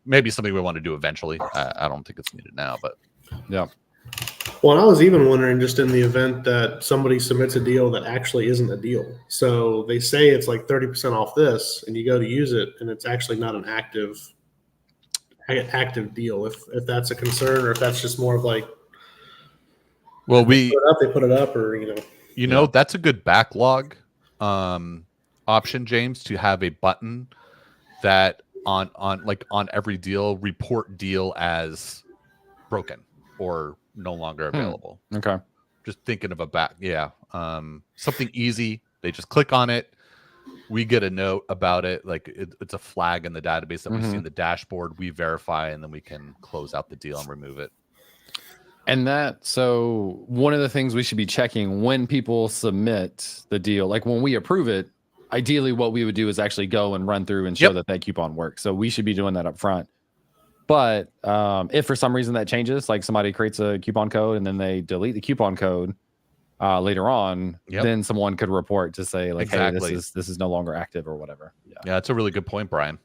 Maybe something we want to do eventually. I don't think it's needed now, but yeah. Well, I was even wondering, just in the event that somebody submits a deal that actually isn't a deal. So they say it's like 30% off this, and you go to use it, and it's actually not an active deal. If that's a concern, or if that's just more of like, well, they put it up, or that's a good backlog option, James, to have a button that on every deal, report deal as broken or no longer available. Okay. Just thinking of something easy. They just click on it. We get a note about it. Like it's a flag in the database that we see in the dashboard. We verify, and then we can close out the deal and remove it. And so one of the things we should be checking when people submit the deal, like when we approve it, ideally what we would do is actually go and run through and show that coupon works. So we should be doing that up front. But if for some reason that changes, like somebody creates a coupon code and then they delete the coupon code later on, then someone could report to say like, hey, this is no longer active or whatever. Yeah, that's a really good point, Brian.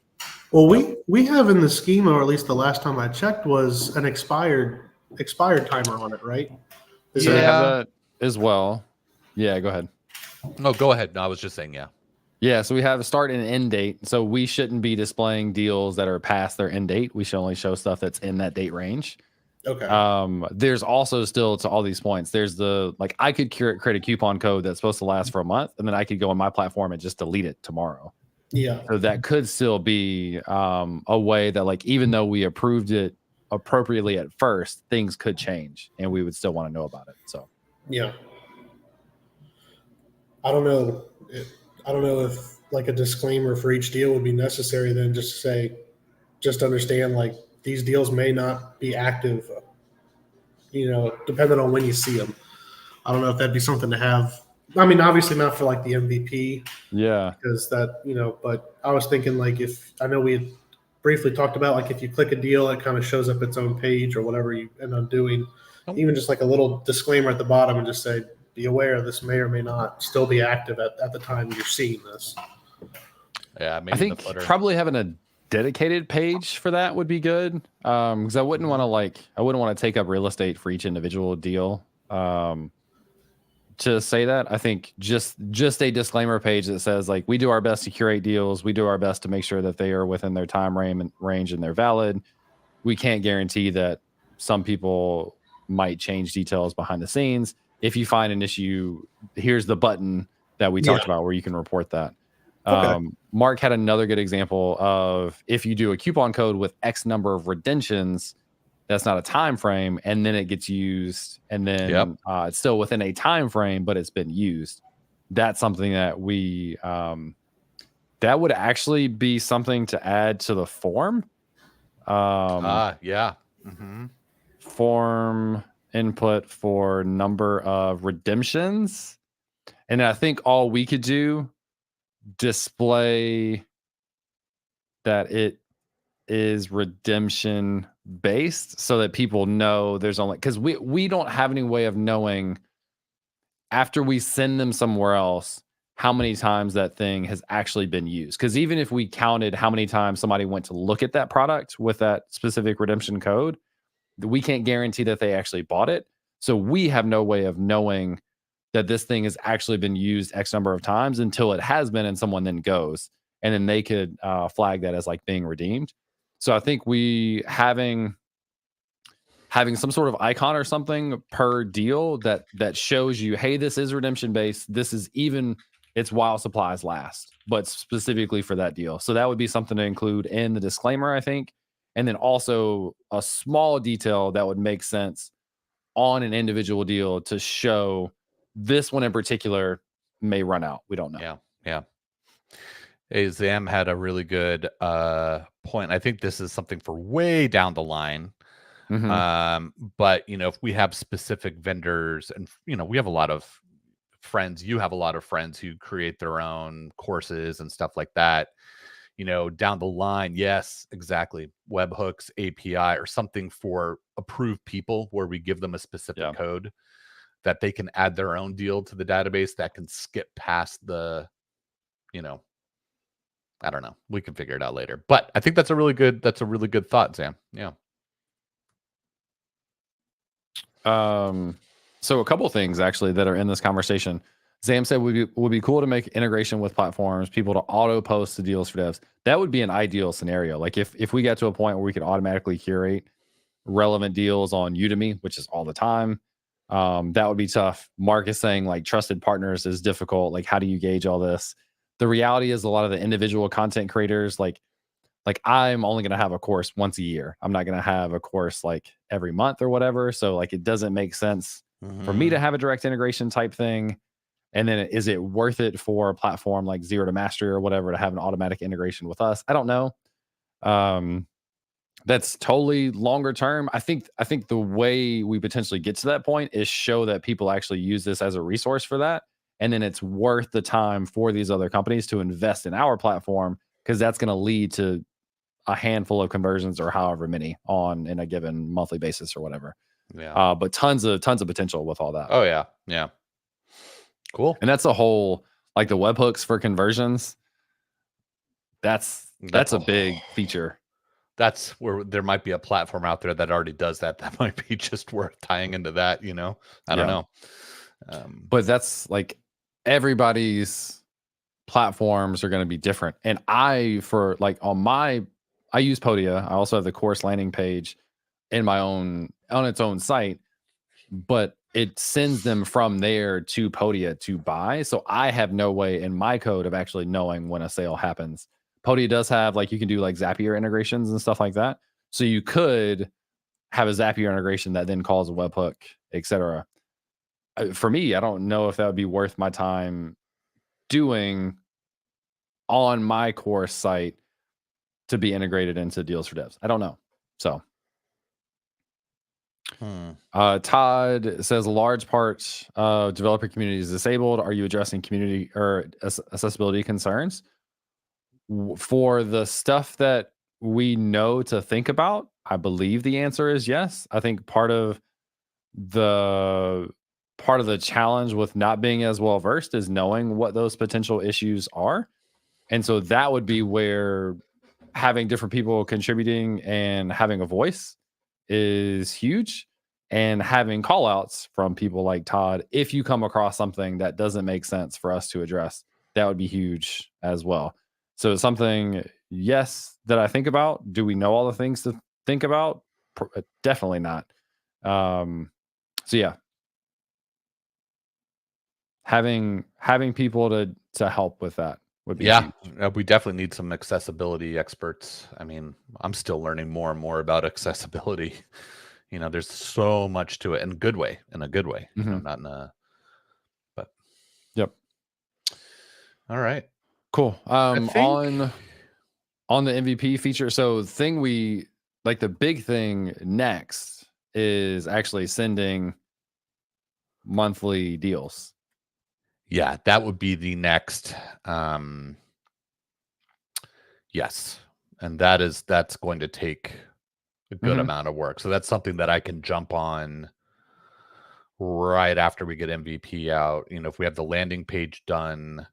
Well, we have in the schema, or at least the last time I checked, was an expired timer on it, right? So they have that as well. Yeah, go ahead. No, go ahead. No, I was just saying, Yeah, so we have a start and end date. So we shouldn't be displaying deals that are past their end date. We should only show stuff that's in that date range. Okay. There's also still, to all these points, there's I could create a coupon code that's supposed to last for a month, and then I could go on my platform and just delete it tomorrow. Yeah. So that could still be a way that, like, even though we approved it appropriately at first, things could change, and we would still want to know about it. So. Yeah. I don't know if like a disclaimer for each deal would be necessary. Then just to say, just understand like these deals may not be active, depending on when you see them. I don't know if that'd be something to have. I mean, obviously not for like the MVP. Yeah. Because but I was thinking like I know we had briefly talked about like if you click a deal, it kind of shows up its own page or whatever you end up doing. Even just like a little disclaimer at the bottom and just say, be aware this may or may not still be active at the time you're seeing this. Yeah, maybe I think probably having a dedicated page for that would be good, because I wouldn't want to take up real estate for each individual deal. To say that, I think just a disclaimer page that says like we do our best to curate deals, we do our best to make sure that they are within their time range and they're valid. We can't guarantee that some people might change details behind the scenes. If you find an issue, here's the button that we talked about where you can report that. Okay. Mark had another good example of if you do a coupon code with X number of redemptions, that's not a time frame, and then it gets used, and then it's still within a time frame, but it's been used. That's something that we that would actually be something to add to the form. Form input for number of redemptions, and I think all we could do display that it is redemption based so that people know there's only, because we don't have any way of knowing after we send them somewhere else how many times that thing has actually been used. Because even if we counted how many times somebody went to look at that product with that specific redemption code, we can't guarantee that they actually bought it. So we have no way of knowing that this thing has actually been used X number of times until it has been, and someone then goes, and then they could flag that as like being redeemed. So I think we having some sort of icon or something per deal that shows you, hey, this is redemption based. This is it's while supplies last, but specifically for that deal. So that would be something to include in the disclaimer, I think. And then also a small detail that would make sense on an individual deal to show this one in particular may run out. We don't know. Yeah. Hey, Zam had a really good point. I think this is something for way down the line. But if we have specific vendors, and we have a lot of friends, you have a lot of friends who create their own courses and stuff like that. Down the line, yes, exactly. Webhooks, API, or something for approved people where we give them a specific code that they can add their own deal to the database that can skip past the, I don't know. We can figure it out later. But I think that's a really good thought, Sam. Yeah. So a couple things actually that are in this conversation. Zam said would be cool to make integration with platforms, people to auto post the deals for devs. That would be an ideal scenario. Like if we get to a point where we could automatically curate relevant deals on Udemy, which is all the time, that would be tough. Mark is saying like trusted partners is difficult. Like how do you gauge all this? The reality is a lot of the individual content creators, like I'm only going to have a course once a year. I'm not going to have a course like every month or whatever. So like it doesn't make sense for me to have a direct integration type thing. And then is it worth it for a platform like Zero to Mastery or whatever to have an automatic integration with us? I don't know. That's totally longer term. I think the way we potentially get to that point is show that people actually use this as a resource for that. And then it's worth the time for these other companies to invest in our platform, because that's going to lead to a handful of conversions or however many in a given monthly basis or whatever. Yeah. But tons of potential with all that. Oh yeah. Yeah. Cool. And that's a whole, like the webhooks for conversions. That's a big feature. That's where there might be a platform out there that already does that. That might be just worth tying into that, I don't know. But that's like everybody's platforms are going to be different. And I use Podia. I also have the course landing page on its own site, but it sends them from there to Podia to buy. So I have no way in my code of actually knowing when a sale happens. Podia does have you can do Zapier integrations and stuff like that. So you could have a Zapier integration that then calls a webhook, etc. For me, I don't know if that would be worth my time doing on my course site to be integrated into deals for devs. I don't know. So Todd says a large part of developer community is disabled. Are you addressing community or accessibility concerns? For the stuff that we know to think about, I believe the answer is yes. I think part of the challenge with not being as well versed is knowing what those potential issues are. And so that would be where having different people contributing and having a voice is huge. And having call outs from people like Todd, if you come across something that doesn't make sense for us to address, that would be huge as well. So it's something, yes, that I think about. Do we know all the things to think about? Definitely not. So yeah, having people to help with that would be huge. We definitely need some accessibility experts. I mean, I'm still learning more and more about accessibility. There's so much to it in a good way, not in a, but yep. All right. Cool. On the MVP feature. So the big thing next is actually sending monthly deals. Yeah, that would be the next. Yes. And that's going to take a good amount of work. So that's something that I can jump on right after we get MVP out. If we have the landing page done.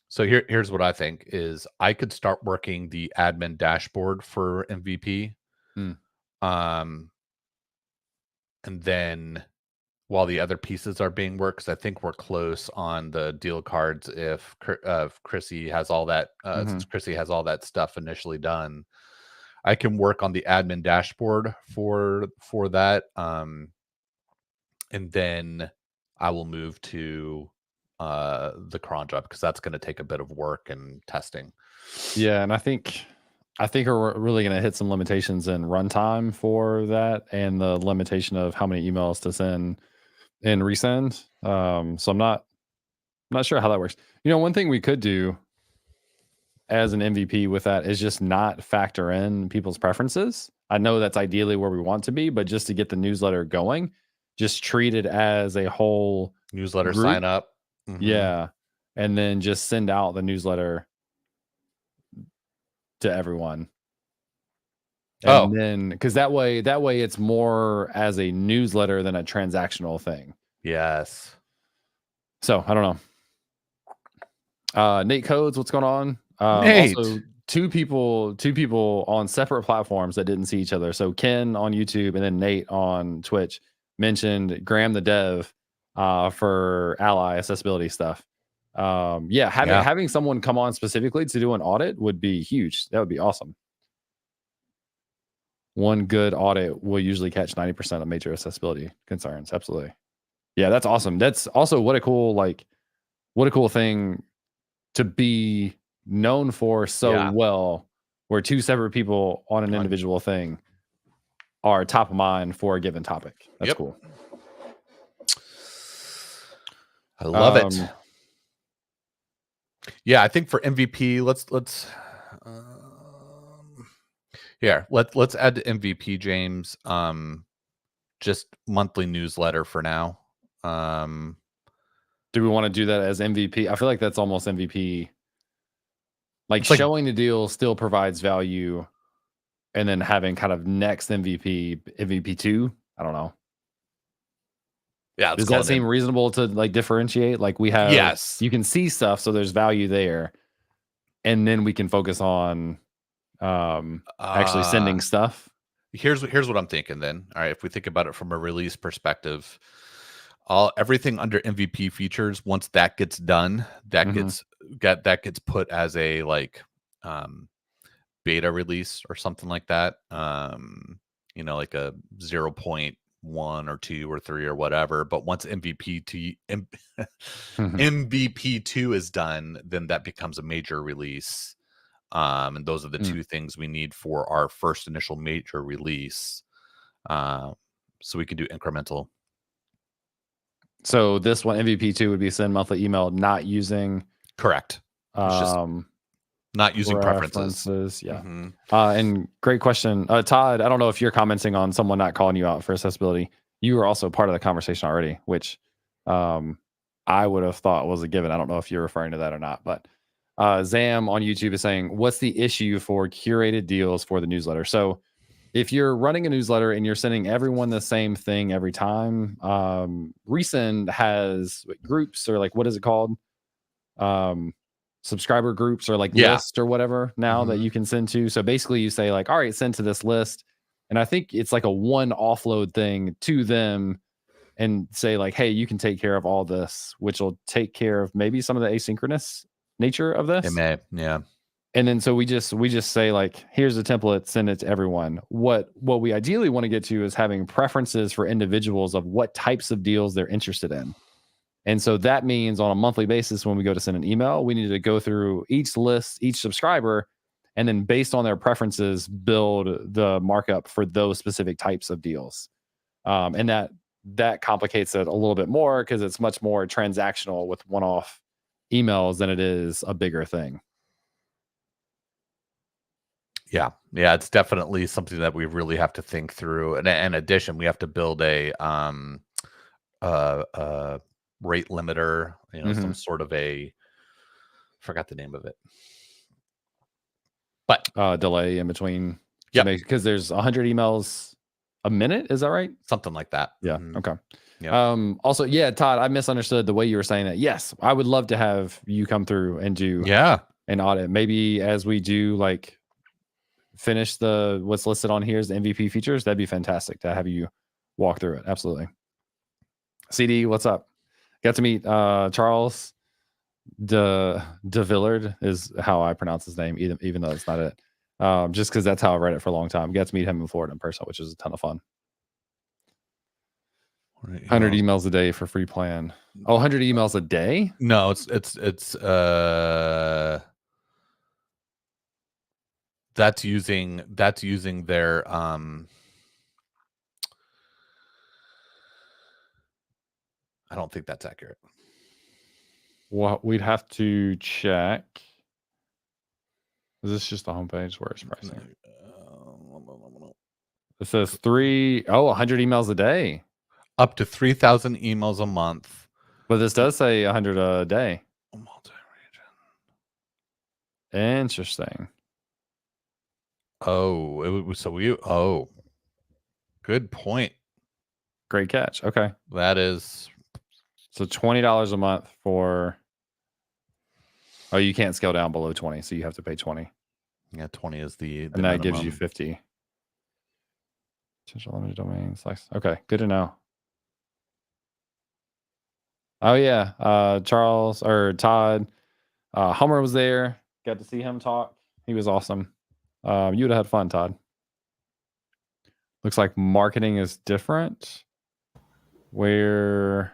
So here's what I think is I could start working the admin dashboard for MVP. And then while the other pieces are being worked, because I think we're close on the deal cards if Chrissy has all that, since Chrissy has all that stuff initially done, I can work on the admin dashboard for that. And then I will move to the cron job, because that's going to take a bit of work and testing. Yeah, and I think we're really going to hit some limitations in runtime for that, and the limitation of how many emails to send and resend. So I'm not sure how that works. One thing we could do as an MVP with that is just not factor in people's preferences. I know that's ideally where we want to be, but just to get the newsletter going, just treat it as a whole newsletter group. Sign up. Yeah. And then just send out the newsletter to everyone. And then because that way it's more as a newsletter than a transactional thing. Yes. So I don't know. Nate Codes, what's going on? Nate. Also, two people on separate platforms that didn't see each other. So Ken on YouTube and then Nate on Twitch mentioned Graham the dev for Ally accessibility stuff. Having someone come on specifically to do an audit would be huge. That would be awesome. One good audit will usually catch 90% of major accessibility concerns. Absolutely. Yeah, that's awesome. That's also what a cool thing to be known for well, where two separate people on an individual thing are top of mind for a given topic. That's cool. I love it. Yeah, I think for MVP, let's add to MVP, James. Just monthly newsletter for now. Do we want to do that as MVP? I feel like that's almost MVP. Like showing the deal still provides value, and then having kind of next MVP 2. I don't know. Yeah, does that seem reasonable to like differentiate? Like we have, you can see stuff, so there's value there, and then we can focus on actually sending stuff. Here's what I'm thinking. Then, all right, if we think about it from a release perspective, everything under MVP features, once that gets done, that gets put as a like beta release or something like that. Like a 0.1 or 2 or 3 or whatever. But once MVP 2 is done, then that becomes a major release. And those are the two things we need for our first initial major release. So we can do incremental. So this one, MVP 2, would be send monthly email, not using correct. Not using preferences. Yeah. And great question. Todd, I don't know if you're commenting on someone not calling you out for accessibility. You were also part of the conversation already, which I would have thought was a given. I don't know if you're referring to that or not, but Zam on YouTube is saying, what's the issue for curated deals for the newsletter? So if you're running a newsletter and you're sending everyone the same thing every time, Resend has groups, or like, what is it called? Subscriber groups, or like list or whatever now that you can send to. So basically you say like, all right, send to this list. And I think it's like a one offload thing to them and say like, hey, you can take care of all this, which will take care of maybe some of the asynchronous nature of this. It may, yeah. And then so we just say like, here's the template, send it to everyone. What we ideally want to get to is having preferences for individuals of what types of deals they're interested in. And so that means on a monthly basis, when we go to send an email, we need to go through each list, each subscriber, and then based on their preferences, build the markup for those specific types of deals. And that complicates it a little bit more because it's much more transactional with one-off emails than it is a bigger thing. Yeah, it's definitely something that we really have to think through. And in addition, we have to build a rate limiter, some sort of forgot the name of it, but delay in between. Yeah, because there's 100 emails a minute. Is that right? Something like that. Yeah. Okay. Yep. Also, yeah, Todd, I misunderstood the way you were saying that. Yes, I would love to have you come through and do an audit. Maybe as we do like finish what's listed on here as the MVP features, that'd be fantastic to have you walk through it. Absolutely. CD, what's up? Got to meet Charles de Villard is how I pronounce his name, even though it's not it. Just because that's how I read it for a long time. Got to meet him in Florida in person, which was a ton of fun. 100 emails a day for free plan. 100 emails a day? No, it's that's using their I don't think that's accurate. Well, we'd have to check. Is this just the homepage? Where is pricing? It says 100 emails a day. Up to 3,000 emails a month. But this does say 100 a day. Interesting. Oh, good point. Great catch. Okay. That is. So $20 a month for. Oh, you can't scale down below 20, so you have to pay 20. Yeah, 20 is the and minimum. That gives you 50. Limited domains. Okay, good to know. Oh yeah, Charles or Todd Hummer was there. Got to see him talk. He was awesome. You would have had fun, Todd. Looks like marketing is different. Where?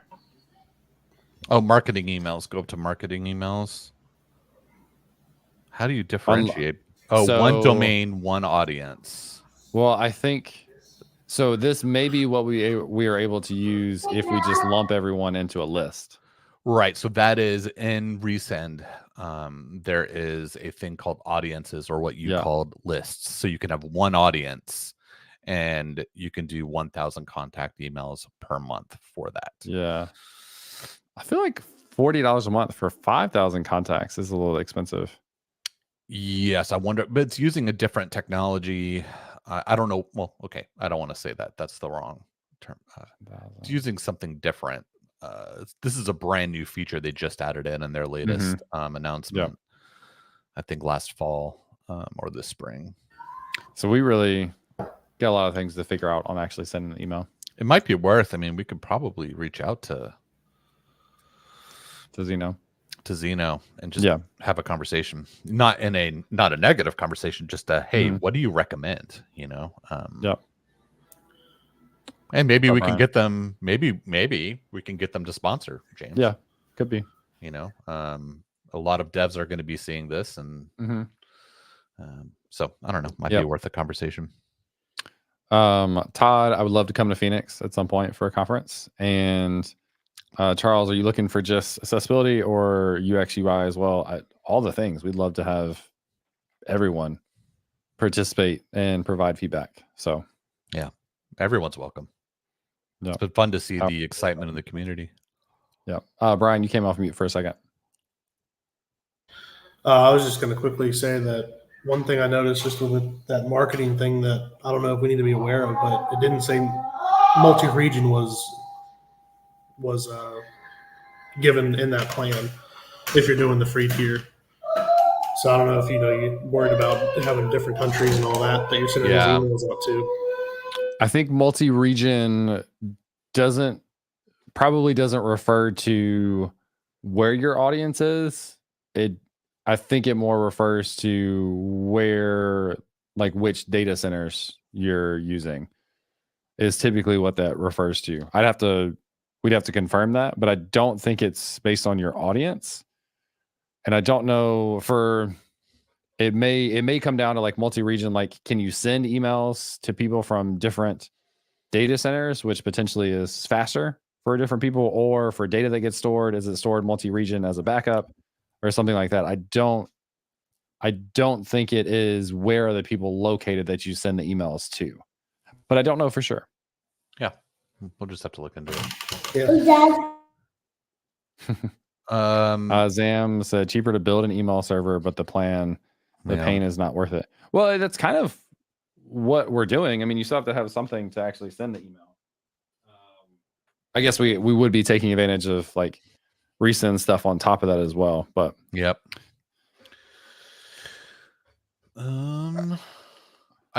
Oh, marketing emails. Go up to marketing emails. How do you differentiate? One domain, one audience. Well, I think so. This may be what we are able to use if we just lump everyone into a list. Right. So that is in Resend. There is a thing called audiences, or what you called lists. So you can have one audience, and you can do 1,000 contact emails per month for that. Yeah. I feel like $40 a month for 5,000 contacts is a little expensive. Yes, I wonder, but it's using a different technology. I don't know. Well, okay, I don't want to say that. That's the wrong term. It's using something different. This is a brand new feature they just added in their latest announcement. I think last fall or this spring. So we really got a lot of things to figure out on actually sending an email. It might be worth. I mean, we could probably reach out to Zeno. And just have a conversation, not a negative conversation, just a hey, what do you recommend? And maybe we can get them. Maybe we can get them to sponsor, James. Yeah, could be. A lot of devs are going to be seeing this, and so I don't know. Might be worth a conversation. Todd, I would love to come to Phoenix at some point for a conference. And Charles, are you looking for just accessibility or UX UI as well? All the things. We'd love to have everyone participate and provide feedback. So yeah, everyone's welcome. It's been fun to see the excitement in the community. Yeah. Brian, you came off mute for a second. I was just going to quickly say that one thing I noticed just with that marketing thing that I don't know if we need to be aware of, but it didn't say multi-region was given in that plan if you're doing the free tier. So I don't know if you're worried about having different countries and all that you're sending these emails out to. I think multi-region probably doesn't refer to where your audience is. I think it more refers to where, like, which data centers you're using is typically what that refers to. We'd have to confirm that, but I don't think it's based on your audience. And I don't know it may come down to like multi-region, like, can you send emails to people from different data centers, which potentially is faster for different people, or for data that gets stored, is it stored multi-region as a backup or something like that? I don't think it is where are the people located that you send the emails to, but I don't know for sure. Yeah, we'll just have to look into it. Yeah. Zam said cheaper to build an email server, but the pain is not worth it. Well, that's kind of what we're doing. I mean, you still have to have something to actually send the email. I guess we would be taking advantage of like resend stuff on top of that as well. But I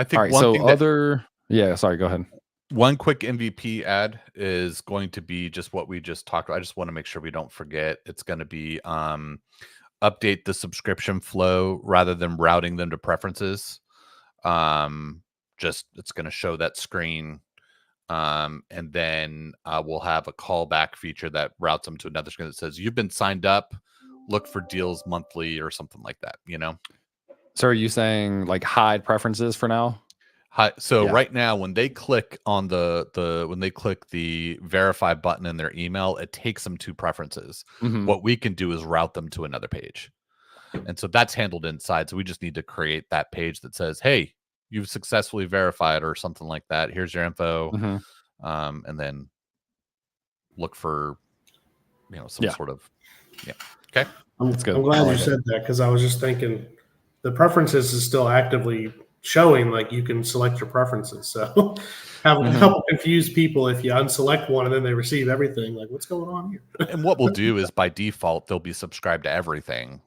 think all right. So go ahead. One quick MVP ad is going to be just what we just talked about. I just want to make sure we don't forget. It's going to be update the subscription flow rather than routing them to preferences. It's going to show that screen. And then we'll have a callback feature that routes them to another screen that says, you've been signed up, look for deals monthly or something like that, So are you saying like hide preferences for now? Right now, when they click on when they click the verify button in their email, it takes them to preferences. What we can do is route them to another page. And so that's handled inside. So we just need to create that page that says, hey, you've successfully verified or something like that. Here's your info. And then look for, some sort of, Okay. I'm glad you said that, because I was just thinking the preferences is still actively showing, like you can select your preferences. So have a couple confused people if you unselect one and then they receive everything. Like, what's going on here? And what we'll do is by default, they'll be subscribed to everything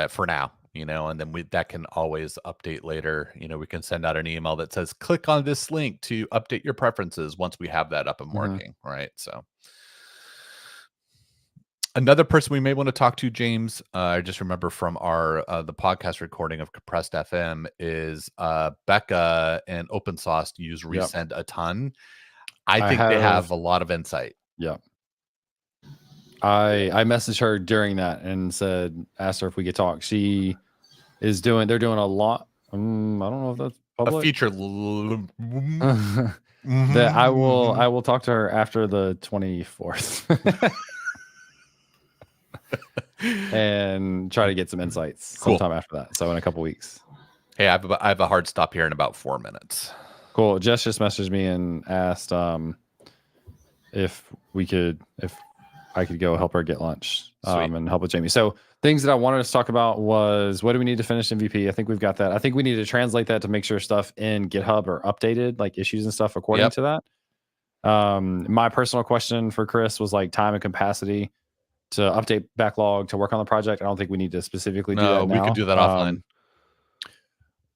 for now, and then that can always update later. We can send out an email that says, click on this link to update your preferences once we have that up and working, right? So another person we may want to talk to, James, I just remember from our the podcast recording of Compressed FM is Becca and OpenSauce use Resend a ton. I think they have a lot of insight. Yeah. I messaged her during that and asked her if we could talk. They're doing a lot. I don't know if that's public. A feature. That I will talk to her after the 24th. And try to get some insights sometime after that. So in a couple weeks. Hey, I have a hard stop here in about 4 minutes. Cool. Jess just messaged me and asked if I could go help her get lunch and help with Jamie. So things that I wanted to talk about was, what do we need to finish MVP? I think we've got that. I think we need to translate that to make sure stuff in GitHub are updated, like issues and stuff according to that. My personal question for Chris was like time and capacity to update backlog to work on the project. I don't think we need to specifically do that now. We could do that offline.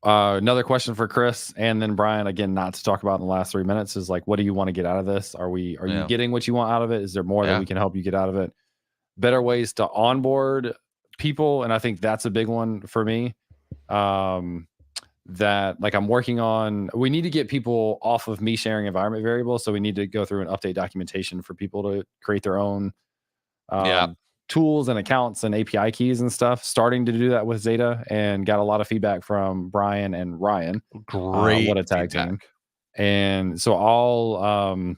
Another question for Chris and then Brian, again, not to talk about in the last 3 minutes, is like, what do you want to get out of this? Are you getting what you want out of it? Is there more that we can help you get out of it? Better ways to onboard people. And I think that's a big one for me. That like I'm working on, we need to get people off of me sharing environment variables. So we need to go through and update documentation for people to create their own tools and accounts and API keys and stuff. Starting to do that with Xata, and got a lot of feedback from Brian and Ryan. Great. What a tag team. And so I'll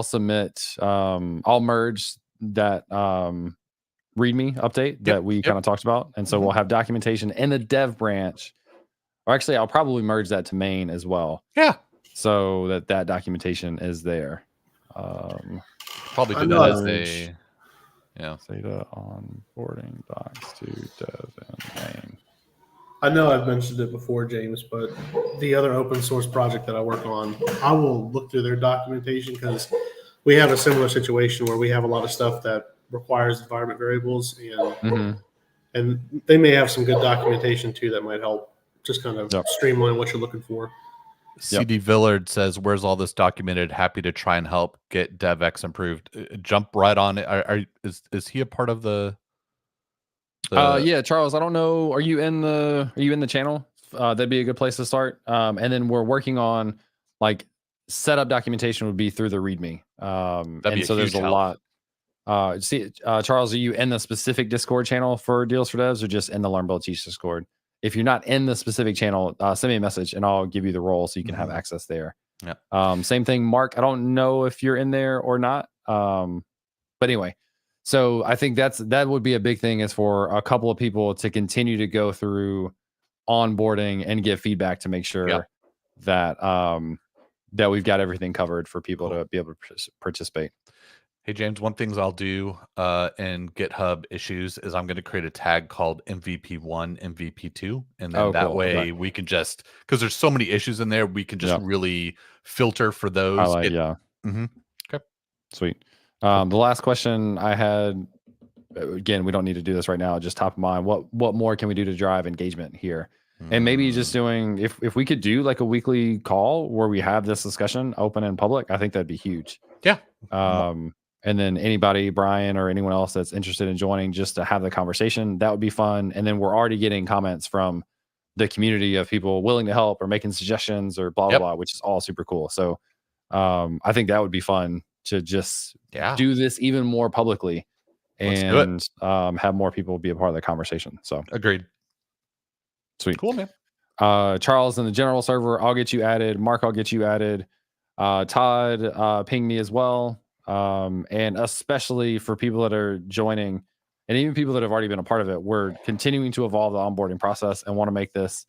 submit, I'll merge that README update that we kind of talked about. And so we'll have documentation in the dev branch. Or actually, I'll probably merge that to main as well. Yeah. So that documentation is there. Probably do that as Xata onboarding docs to dev and main. I know I've mentioned it before, James, but the other open source project that I work on, I will look through their documentation, because we have a similar situation where we have a lot of stuff that requires environment variables, and they may have some good documentation too that might help just kind of streamline what you're looking for. CD Villard says, where's all this documented? Happy to try and help get DevX improved. Jump right on it. Is he a part of the yeah, Charles, I don't know. Are you in the channel? That'd be a good place to start. And then we're working on like setup documentation would be through the README. And so there's a lot. Charles, are you in the specific Discord channel for Deals for Devs, or just in the Learn Build Teach Discord? If you're not in the specific channel, send me a message and I'll give you the role so you can have access there. Yeah. Same thing, Mark. I don't know if you're in there or not. But anyway, so I think that would be a big thing, is for a couple of people to continue to go through onboarding and give feedback to make sure that that we've got everything covered for people to be able to participate. Hey, James, one thing I'll do in GitHub issues is I'm going to create a tag called MVP1, MVP2. And then way we can just, because there's so many issues in there, we can just really filter for those. Okay. Sweet. The last question I had, again, we don't need to do this right now, just top of mind. What more can we do to drive engagement here? And maybe just doing, if we could do like a weekly call where we have this discussion open and public, I think that'd be huge. Yeah. And then anybody, Brian or anyone else that's interested in joining, just to have the conversation, that would be fun. And then we're already getting comments from the community of people willing to help or making suggestions or blah, blah, blah, which is all super cool. So I think that would be fun to just do this even more publicly and have more people be a part of the conversation. So agreed. Sweet. Cool, man. Charles in the general server, I'll get you added. Mark, I'll get you added. Todd, ping me as well. And especially for people that are joining, and even people that have already been a part of it, we're continuing to evolve the onboarding process and want to make this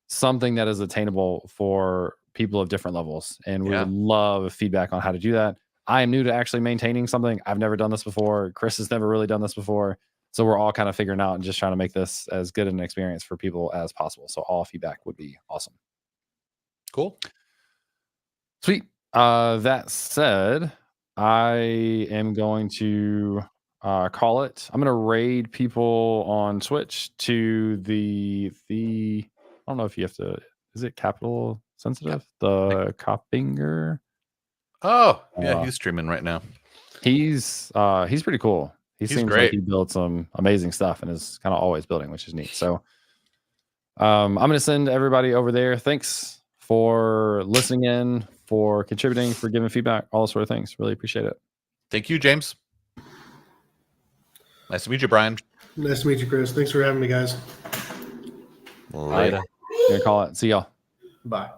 something that is attainable for people of different levels. And we would love feedback on how to do that. I am new to actually maintaining something. I've never done this before. Chris has never really done this before. So we're all kind of figuring out and just trying to make this as good an experience for people as possible. So all feedback would be awesome. Cool. Sweet. That said, I am going to call it. I'm going to raid people on Twitch to the I don't know if you have to, is it capital sensitive? The Coppinger. Oh, yeah, he's streaming right now. He's pretty cool. He seems great. Like he built some amazing stuff and is kind of always building, which is neat. So I'm going to send everybody over there. Thanks for listening in, for contributing, for giving feedback, all those sort of things. Really appreciate it. Thank you, James. Nice to meet you, Brian. Nice to meet you, Chris. Thanks for having me, guys. Later. I'm going to call it. See y'all. Bye.